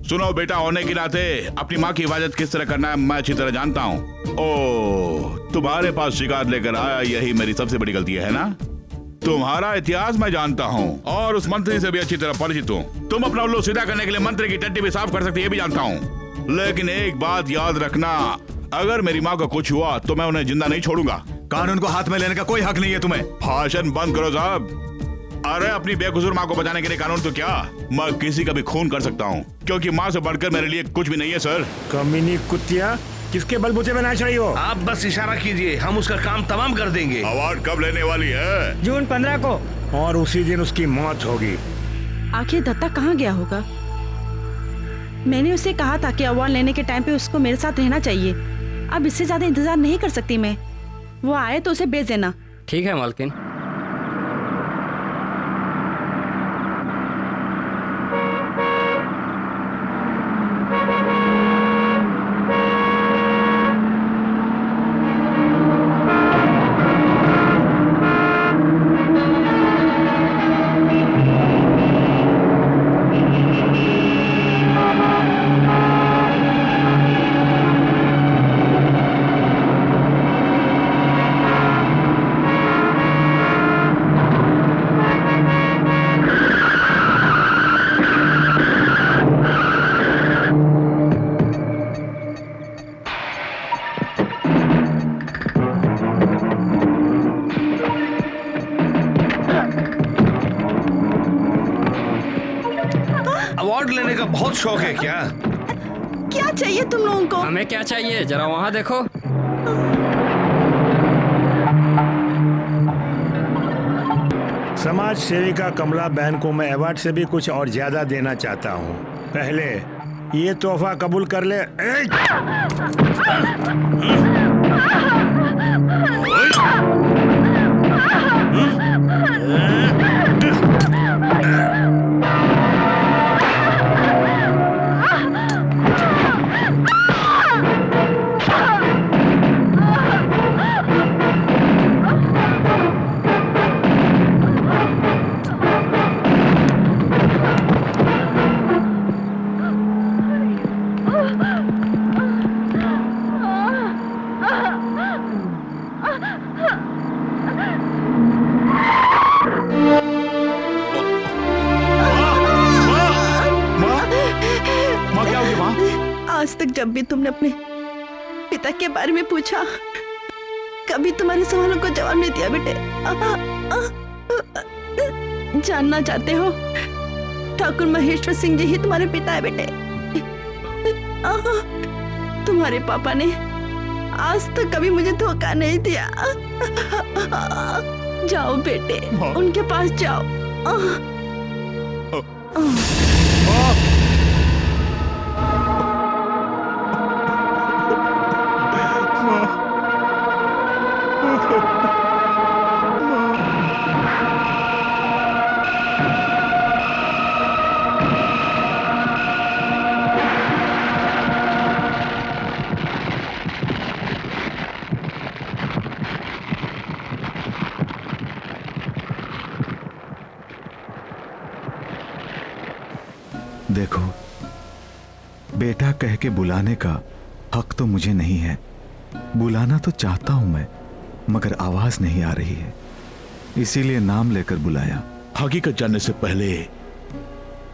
सुनो, बेटा होने के नाते अपनी माँ की हिफाजत किस तरह करना है मैं अच्छी तरह जानता हूँ। ओह, तुम्हारे पास शिकायत लेकर आया, यही मेरी सबसे बड़ी गलती है ना? तुम्हारा इतिहास मैं जानता हूँ और उस मंत्री से भी अच्छी तरह परिचित हूँ। तुम अपना उल्लू सीधा करने के लिए मंत्री की टट्टी भी साफ कर सकती है, ये भी जानता हूँ। लेकिन एक बात याद रखना, अगर मेरी माँ को कुछ हुआ तो मैं उन्हें जिंदा नहीं छोड़ूंगा। कानून को हाथ में लेने का कोई हक नहीं है तुम्हें। भाषण बंद करो साहब। अरे अपनी बेकसूर माँ को बचाने के लिए कानून तो क्या, मैं किसी का भी खून कर सकता हूँ, क्योंकि माँ से बढ़कर मेरे लिए कुछ भी नहीं है सर। कमीनी कुत्तिया, किसके बलबूते में नाच रही हो? आप बस इशारा कीजिए, हम उसका काम तमाम कर देंगे। अवार्ड कब लेने वाली है? जून 15 को। और उसी दिन उसकी मौत होगी। आखिर दत्ता कहाँ गया होगा? मैंने उसे कहा था कि अवार्ड लेने के टाइम पे उसको मेरे साथ रहना चाहिए। अब इससे ज्यादा इंतजार नहीं कर सकती मैं। वो आए तो उसे भेज देना। ठीक है मालकिन। अवार्ड लेने का बहुत शौक है क्या? क्या चाहिए तुम लोगों को? हमें क्या चाहिए, जरा वहाँ देखो। समाज सेविका कमला बहन को मैं अवार्ड से भी कुछ और ज्यादा देना चाहता हूँ। पहले ये तोहफा कबूल कर ले। आज तक जब भी तुमने अपने पिता के बारे में पूछा, कभी तुम्हारे सवालों को जवाब नहीं दिया बेटे। जानना चाहते हो, ठाकुर महेश्वर सिंह जी ही तुम्हारे पिता है बेटे। तुम्हारे पापा ने आज तक कभी मुझे धोखा नहीं दिया। जाओ बेटे, उनके पास जाओ। देखो, बेटा कह के बुलाने का हक तो मुझे नहीं है। बुलाना तो चाहता हूं मैं, मगर आवाज नहीं आ रही है, इसीलिए नाम लेकर बुलाया। हकीकत जानने से पहले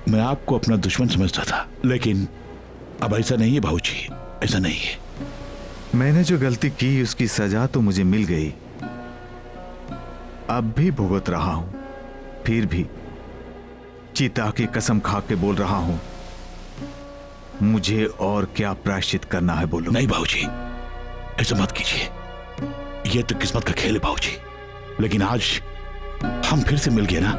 मैं आपको अपना दुश्मन समझता था, लेकिन अब ऐसा नहीं है भाऊजी, ऐसा नहीं है। मैंने जो गलती की उसकी सजा तो मुझे मिल गई, अब भी भुगत रहा हूं। फिर भी चिता की कसम खा के बोल रहा हूं, मुझे और क्या प्रायश्चित करना है बोलो। नहीं भाऊजी, ऐसा मत कीजिए, यह तो किस्मत का खेल है भाऊजी। लेकिन आज हम फिर से मिल गए ना।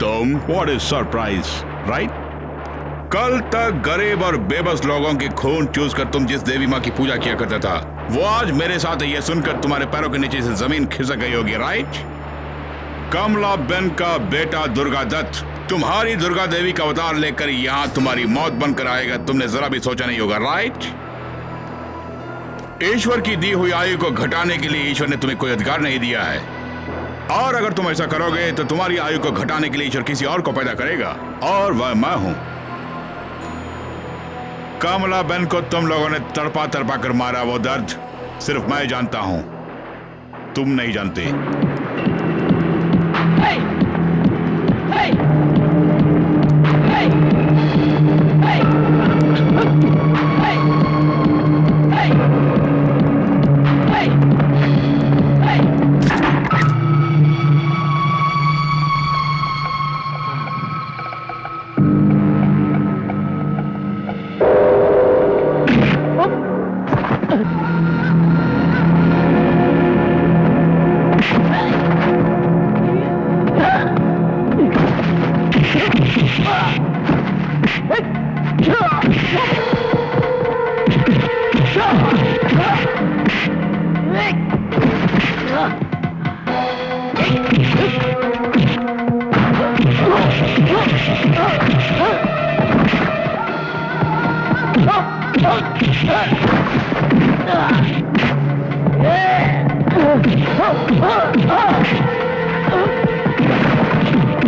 तुम व्हाट इज सरप्राइज, राइट? कल तक गरीब और बेबस लोगों के खून चूस कर तुम जिस देवी माँ की पूजा किया करता था, वो आज मेरे साथ यह सुनकर तुम्हारे पैरों के नीचे से जमीन खिसक गई होगी, राइट? कमला बेन का बेटा दुर्गा दत्त तुम्हारी दुर्गा देवी का अवतार लेकर यहाँ तुम्हारी मौत बनकर आएगा, तुमने जरा भी सोचा नहीं होगा, राइट? ईश्वर की दी हुई आयु को घटाने के लिए ईश्वर ने तुम्हें कोई अधिकार नहीं दिया है, और अगर तुम ऐसा करोगे तो तुम्हारी आयु को घटाने के लिए ईश्वर किसी और को पैदा करेगा, और वह मैं हूं। कमला बेन को तुम लोगों ने तड़पा तड़पा कर मारा, वो दर्द सिर्फ मैं जानता हूं, तुम नहीं जानते।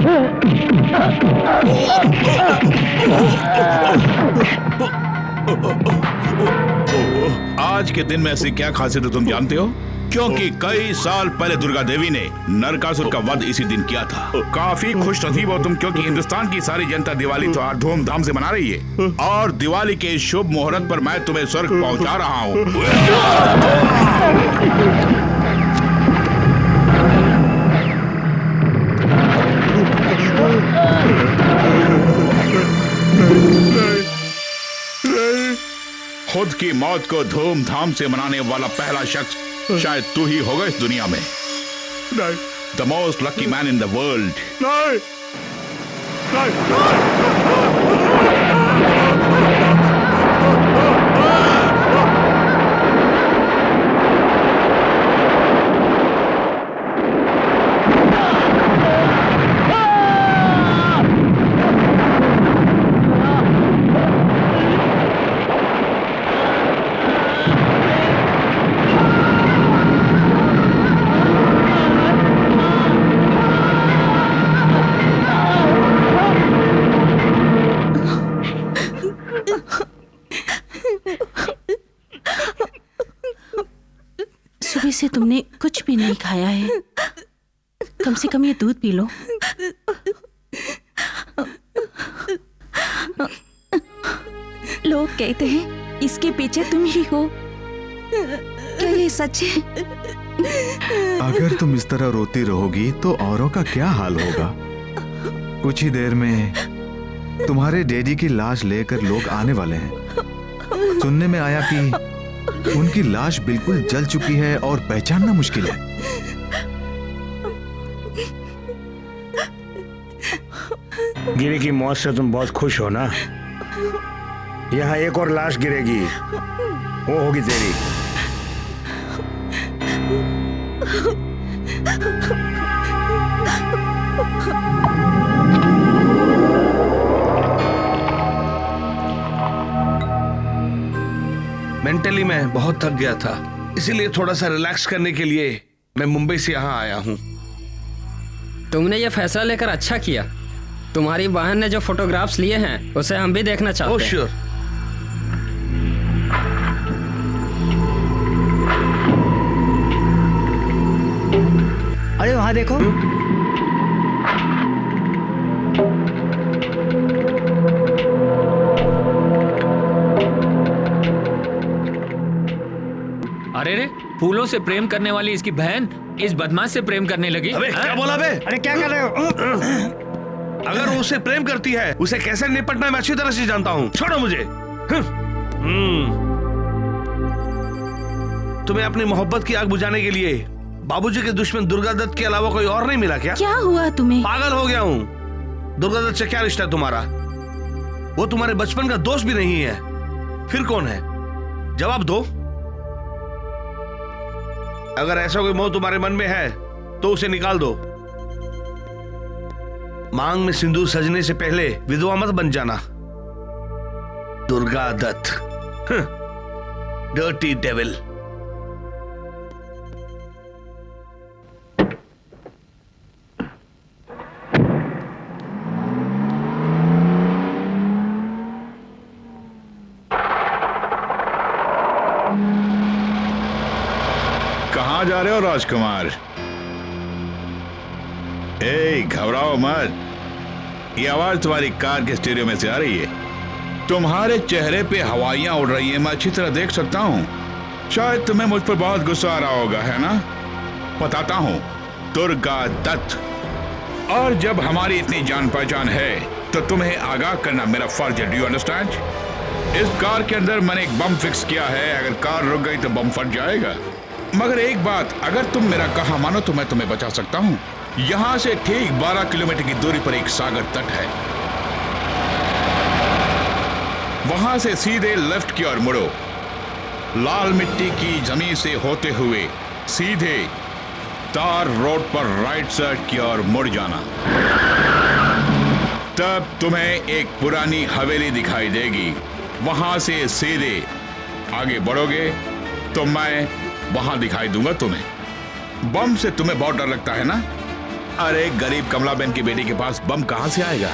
Oh! आज के दिन में ऐसी क्या खासियत है तुम जानते हो? क्योंकि कई साल पहले दुर्गा देवी ने नरकासुर का वध इसी दिन किया था। काफी खुश नसीब हो तुम, क्योंकि हिंदुस्तान की सारी जनता दिवाली त्योहार धूमधाम से मना रही है और दिवाली के शुभ मुहूर्त पर मैं तुम्हें स्वर्ग पहुंचा रहा हूं। खुद की मौत को धूमधाम से मनाने वाला पहला शख्स शायद तू ही होगा इस दुनिया में। The most lucky man in the world. सुबह से तुमने कुछ भी नहीं खाया है, कम से कम ये दूध पी लो। लोग कहते हैं इसके पीछे तुम ही हो, क्या ये सच है? अगर तुम इस तरह रोती रहोगी तो औरों का क्या हाल होगा? कुछ ही देर में तुम्हारे डैडी की लाश लेकर लोग आने वाले हैं। सुनने में आया कि उनकी लाश बिल्कुल जल चुकी है और पहचानना मुश्किल है। गिरी की मौत से तुम बहुत खुश हो ना? यहाँ एक और लाश गिरेगी, वो होगी तेरी। मेंटली मैं बहुत थक गया था, इसीलिए थोड़ा सा रिलैक्स करने के लिए मैं मुंबई से यहाँ आया हूँ। तुमने ये फैसला लेकर अच्छा किया। तुम्हारी बहन ने जो फोटोग्राफ्स लिए हैं उसे हम भी देखना चाहते हैं। श्योर। अरे वहां देखो। अरे रे, फूलों से प्रेम करने वाली इसकी बहन इस बदमाश से प्रेम करने लगी। अबे क्या बोला बे? अरे क्या कर रहे हो? अगर वो उसे प्रेम करती है, उसे कैसे निपटना मैं अच्छी तरह से जानता हूँ। छोड़ो मुझे। तुम्हें अपनी मोहब्बत की आग बुझाने के लिए बाबूजी के दुश्मन दुर्गा दत्त के अलावा कोई और नहीं मिला क्या? क्या हुआ तुम्हें? पागल हो गया हूँ। दुर्गा दत्त से क्या रिश्ता है तुम्हारा? वो तुम्हारे बचपन का दोस्त भी नहीं है। फिर कौन है? जवाब दो। अगर ऐसा कोई मोह तुम्हारे मन में है तो उसे निकाल दो। मांग में सिंदूर सजने से पहले विधवा मत बन जाना। Durga Dutt, dirty devil. कहाँ जा रहे हो राजकुमार? ए, घबराओ मत। ये आवाज तुम्हारी कार के स्टीरियो में से आ रही है। तुम्हारे चेहरे पे हवाइयां उड़ रही हैं, मैं अच्छी तरह देख सकता हूँ। शायद तुम्हें मुझ पर बहुत गुस्सा आ रहा होगा, है ना? बताता हूँ, दुर्गा दत्त। और जब हमारी इतनी जान पहचान है तो तुम्हें आगाह करना मेरा फर्ज है। Do you understand? इस कार के अंदर मैंने एक बम फिक्स किया है। अगर कार रुक गई तो बम फट जाएगा। मगर एक बात, अगर तुम मेरा कहा मानो तो मैं तुम्हें बचा सकता हूँ। यहाँ से ठीक 12 किलोमीटर की दूरी पर एक सागर तट है। वहां से सीधे लेफ्ट की ओर मुड़ो। लाल मिट्टी की जमीन से होते हुए सीधे तार रोड पर राइट साइड की ओर मुड़ जाना। तब तुम्हें एक पुरानी हवेली दिखाई देगी। वहां से सीधे आगे बढ़ोगे तो मैं वहां दिखाई दूंगा तुम्हें। बम से तुम्हें बहुत डर लगता है ना? अरे गरीब कमलाबेन की बेटी के पास बम कहां से आएगा?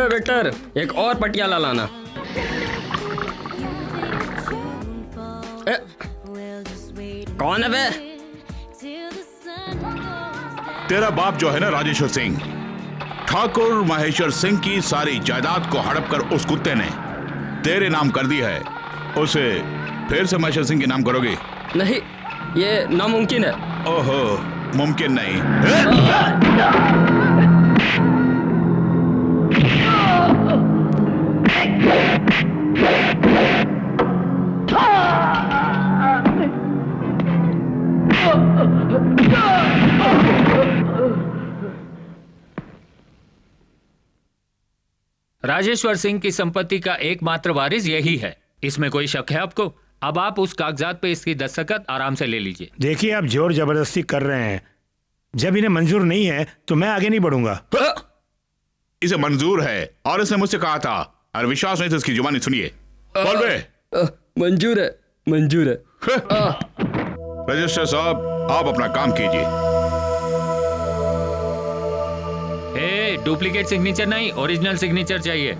वेटर, एक और पटियाला लाना। कौन है बे? तेरा बाप जो है ना राजेश्वर सिंह, ठाकुर महेश्वर सिंह की सारी जायदाद को हड़प कर उस कुत्ते ने तेरे नाम कर दी है। उसे फिर से महेश्वर सिंह के नाम करोगे? नहीं, ये नामुमकिन है। ओहो, मुमकिन नहीं। राजेश्वर सिंह की संपत्ति का एकमात्र वारिस यही है, इसमें कोई शक है आपको? अब आप उस कागजात पे इसकी दस्तखत आराम से ले लीजिए। देखिए, आप जोर जबरदस्ती कर रहे हैं। जब इन्हें मंजूर नहीं है तो मैं आगे नहीं बढ़ूंगा। इसे मंजूर है और इसने मुझसे कहा था, और विश्वास नहीं तो इसकी जुबानी सुनिए। बोल बे। मंजूर है, मंजूर है। रजिस्टर साहब, आप अपना काम कीजिए। डुप्लीकेट सिग्नेचर नहीं, ओरिजिनल सिग्नेचर चाहिए।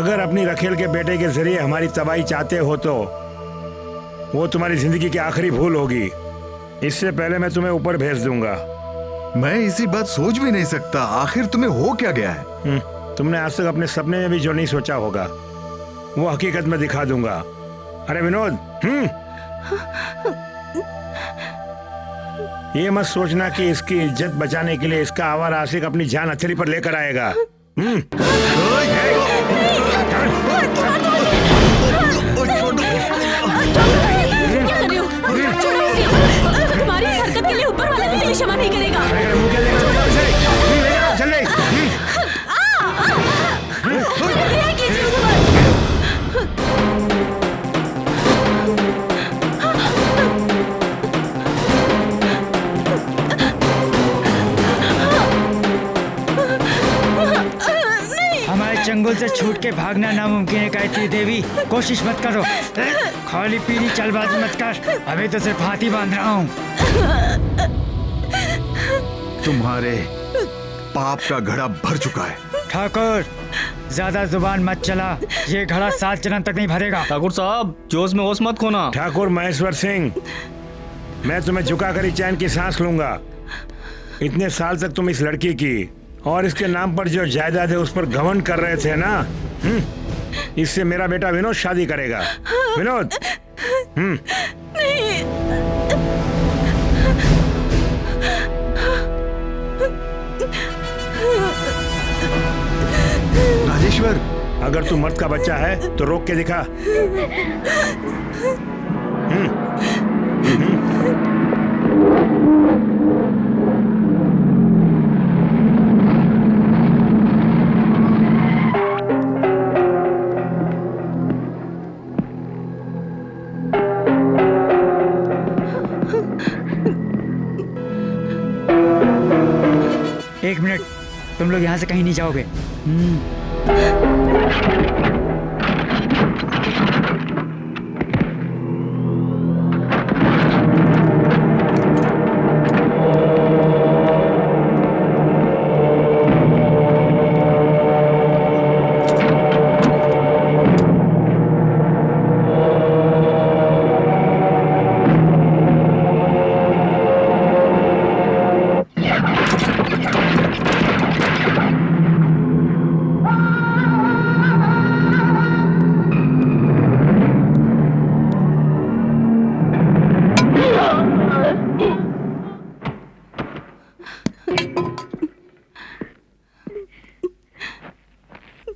अगर अपनी रखेल के बेटे के जरिए हमारी तबाही चाहते हो तो वो तुम्हारी जिंदगी की आखिरी भूल होगी। इससे पहले मैं तुम्हें ऊपर भेज दूंगा। मैं इसी बात सोच भी नहीं सकता। आखिर तुम्हें हो क्या गया है? तुमने आज तक अपने सपने में भी जो नहीं सोचा होगा वो हकीकत में दिखा दूंगा। अरे विनोद, ये मत सोचना कि इसकी इज्जत बचाने के लिए इसका आवारा आशिक अपनी जान हथेली पर लेकर आएगा। तुम्हारी इस हरकत के लिए ऊपर वाला भी तुम्हें क्षमा नहीं करेगा। हमारे चंगुल से छूट के भागना नामुमकिन है गायत्री देवी, कोशिश मत करो। खाली पीली चलबाजी मत कर, अभी तो सिर्फ हाथी बांध रहा हूँ। तुम्हारे पाप का घड़ा भर चुका है। ठाकुर, ज्यादा जुबान मत चला, ये घड़ा 7 जन्म तक नहीं भरेगा। ठाकुर साहब, जोश में होश मत खोना। ठाकुर महेश्वर सिंह, मैं तुम्हें झुकाकर ही चैन की सांस लूंगा। इतने साल तक तुम इस लड़की की और इसके नाम पर जो जायदाद है उस पर घमंड कर रहे थे ना, इससे मेरा बेटा विनोद शादी करेगा। विनोद, राजेश्वर, अगर तू मर्द का बच्चा है तो रोक के दिखा। एक मिनट, तुम लोग यहाँ से कहीं नहीं जाओगे।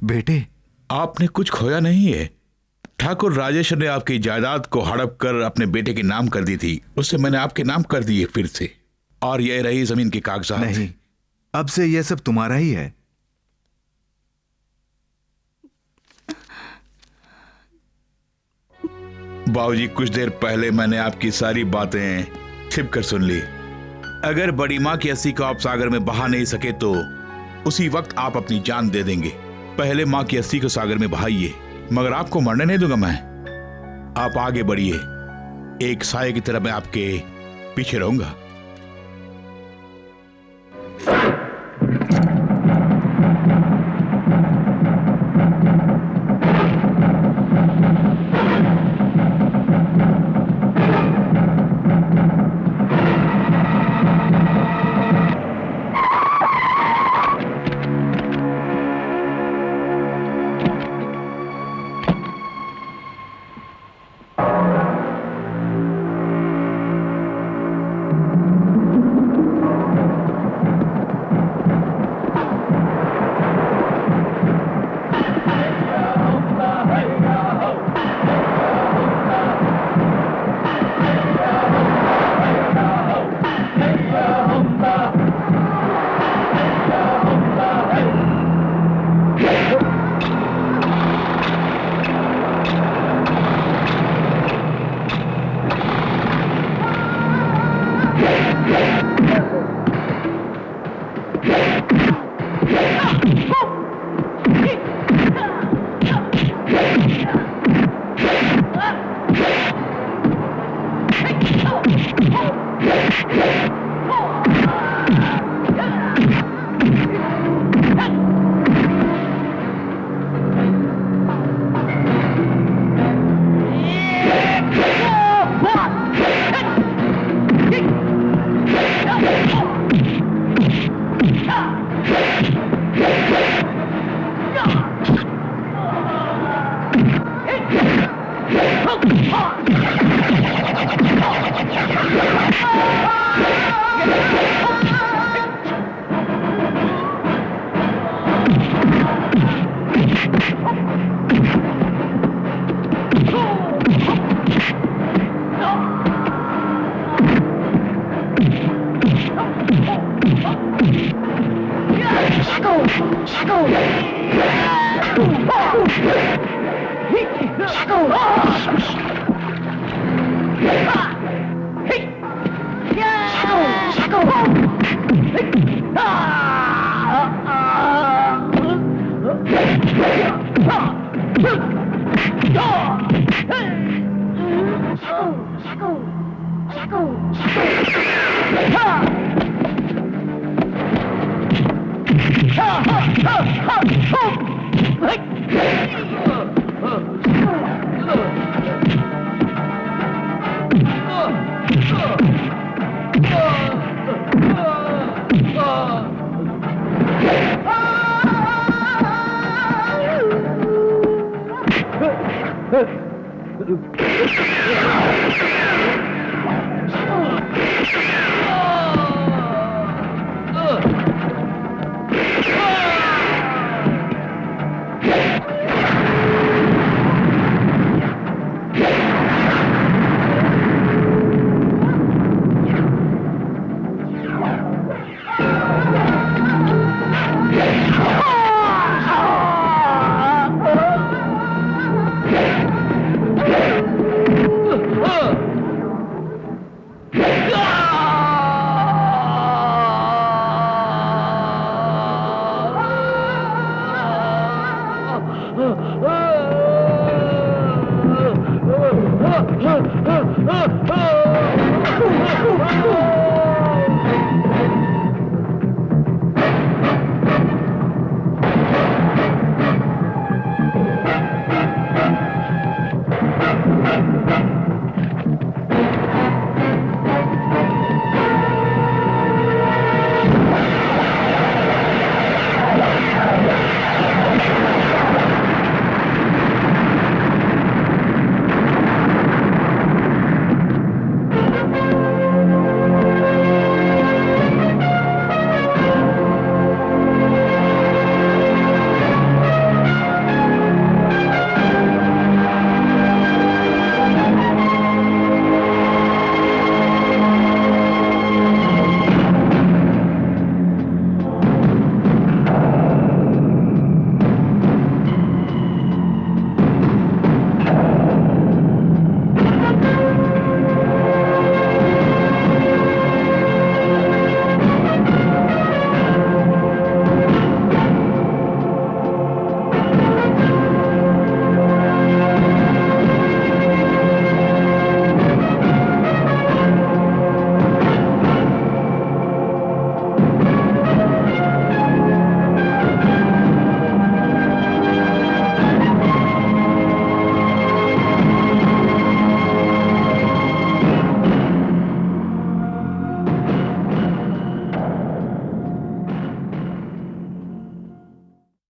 बेटे, आपने कुछ खोया नहीं है। ठाकुर राजेश ने आपकी जायदाद को हड़प कर अपने बेटे के नाम कर दी थी, उससे मैंने आपके नाम कर दिए फिर से, और ये रही जमीन के कागजात। नहीं, अब से यह सब तुम्हारा ही है। बाबूजी, कुछ देर पहले मैंने आपकी सारी बातें छिप कर सुन ली। अगर बड़ी माँ की अस्थि को आप सागर में बहा नहीं सके तो उसी वक्त आप अपनी जान दे देंगे। पहले माँ की अस्थि को सागर में बहाइए, मगर आपको मरने नहीं दूंगा मैं। आप आगे बढ़िए, एक साये की तरह मैं आपके पीछे रहूंगा।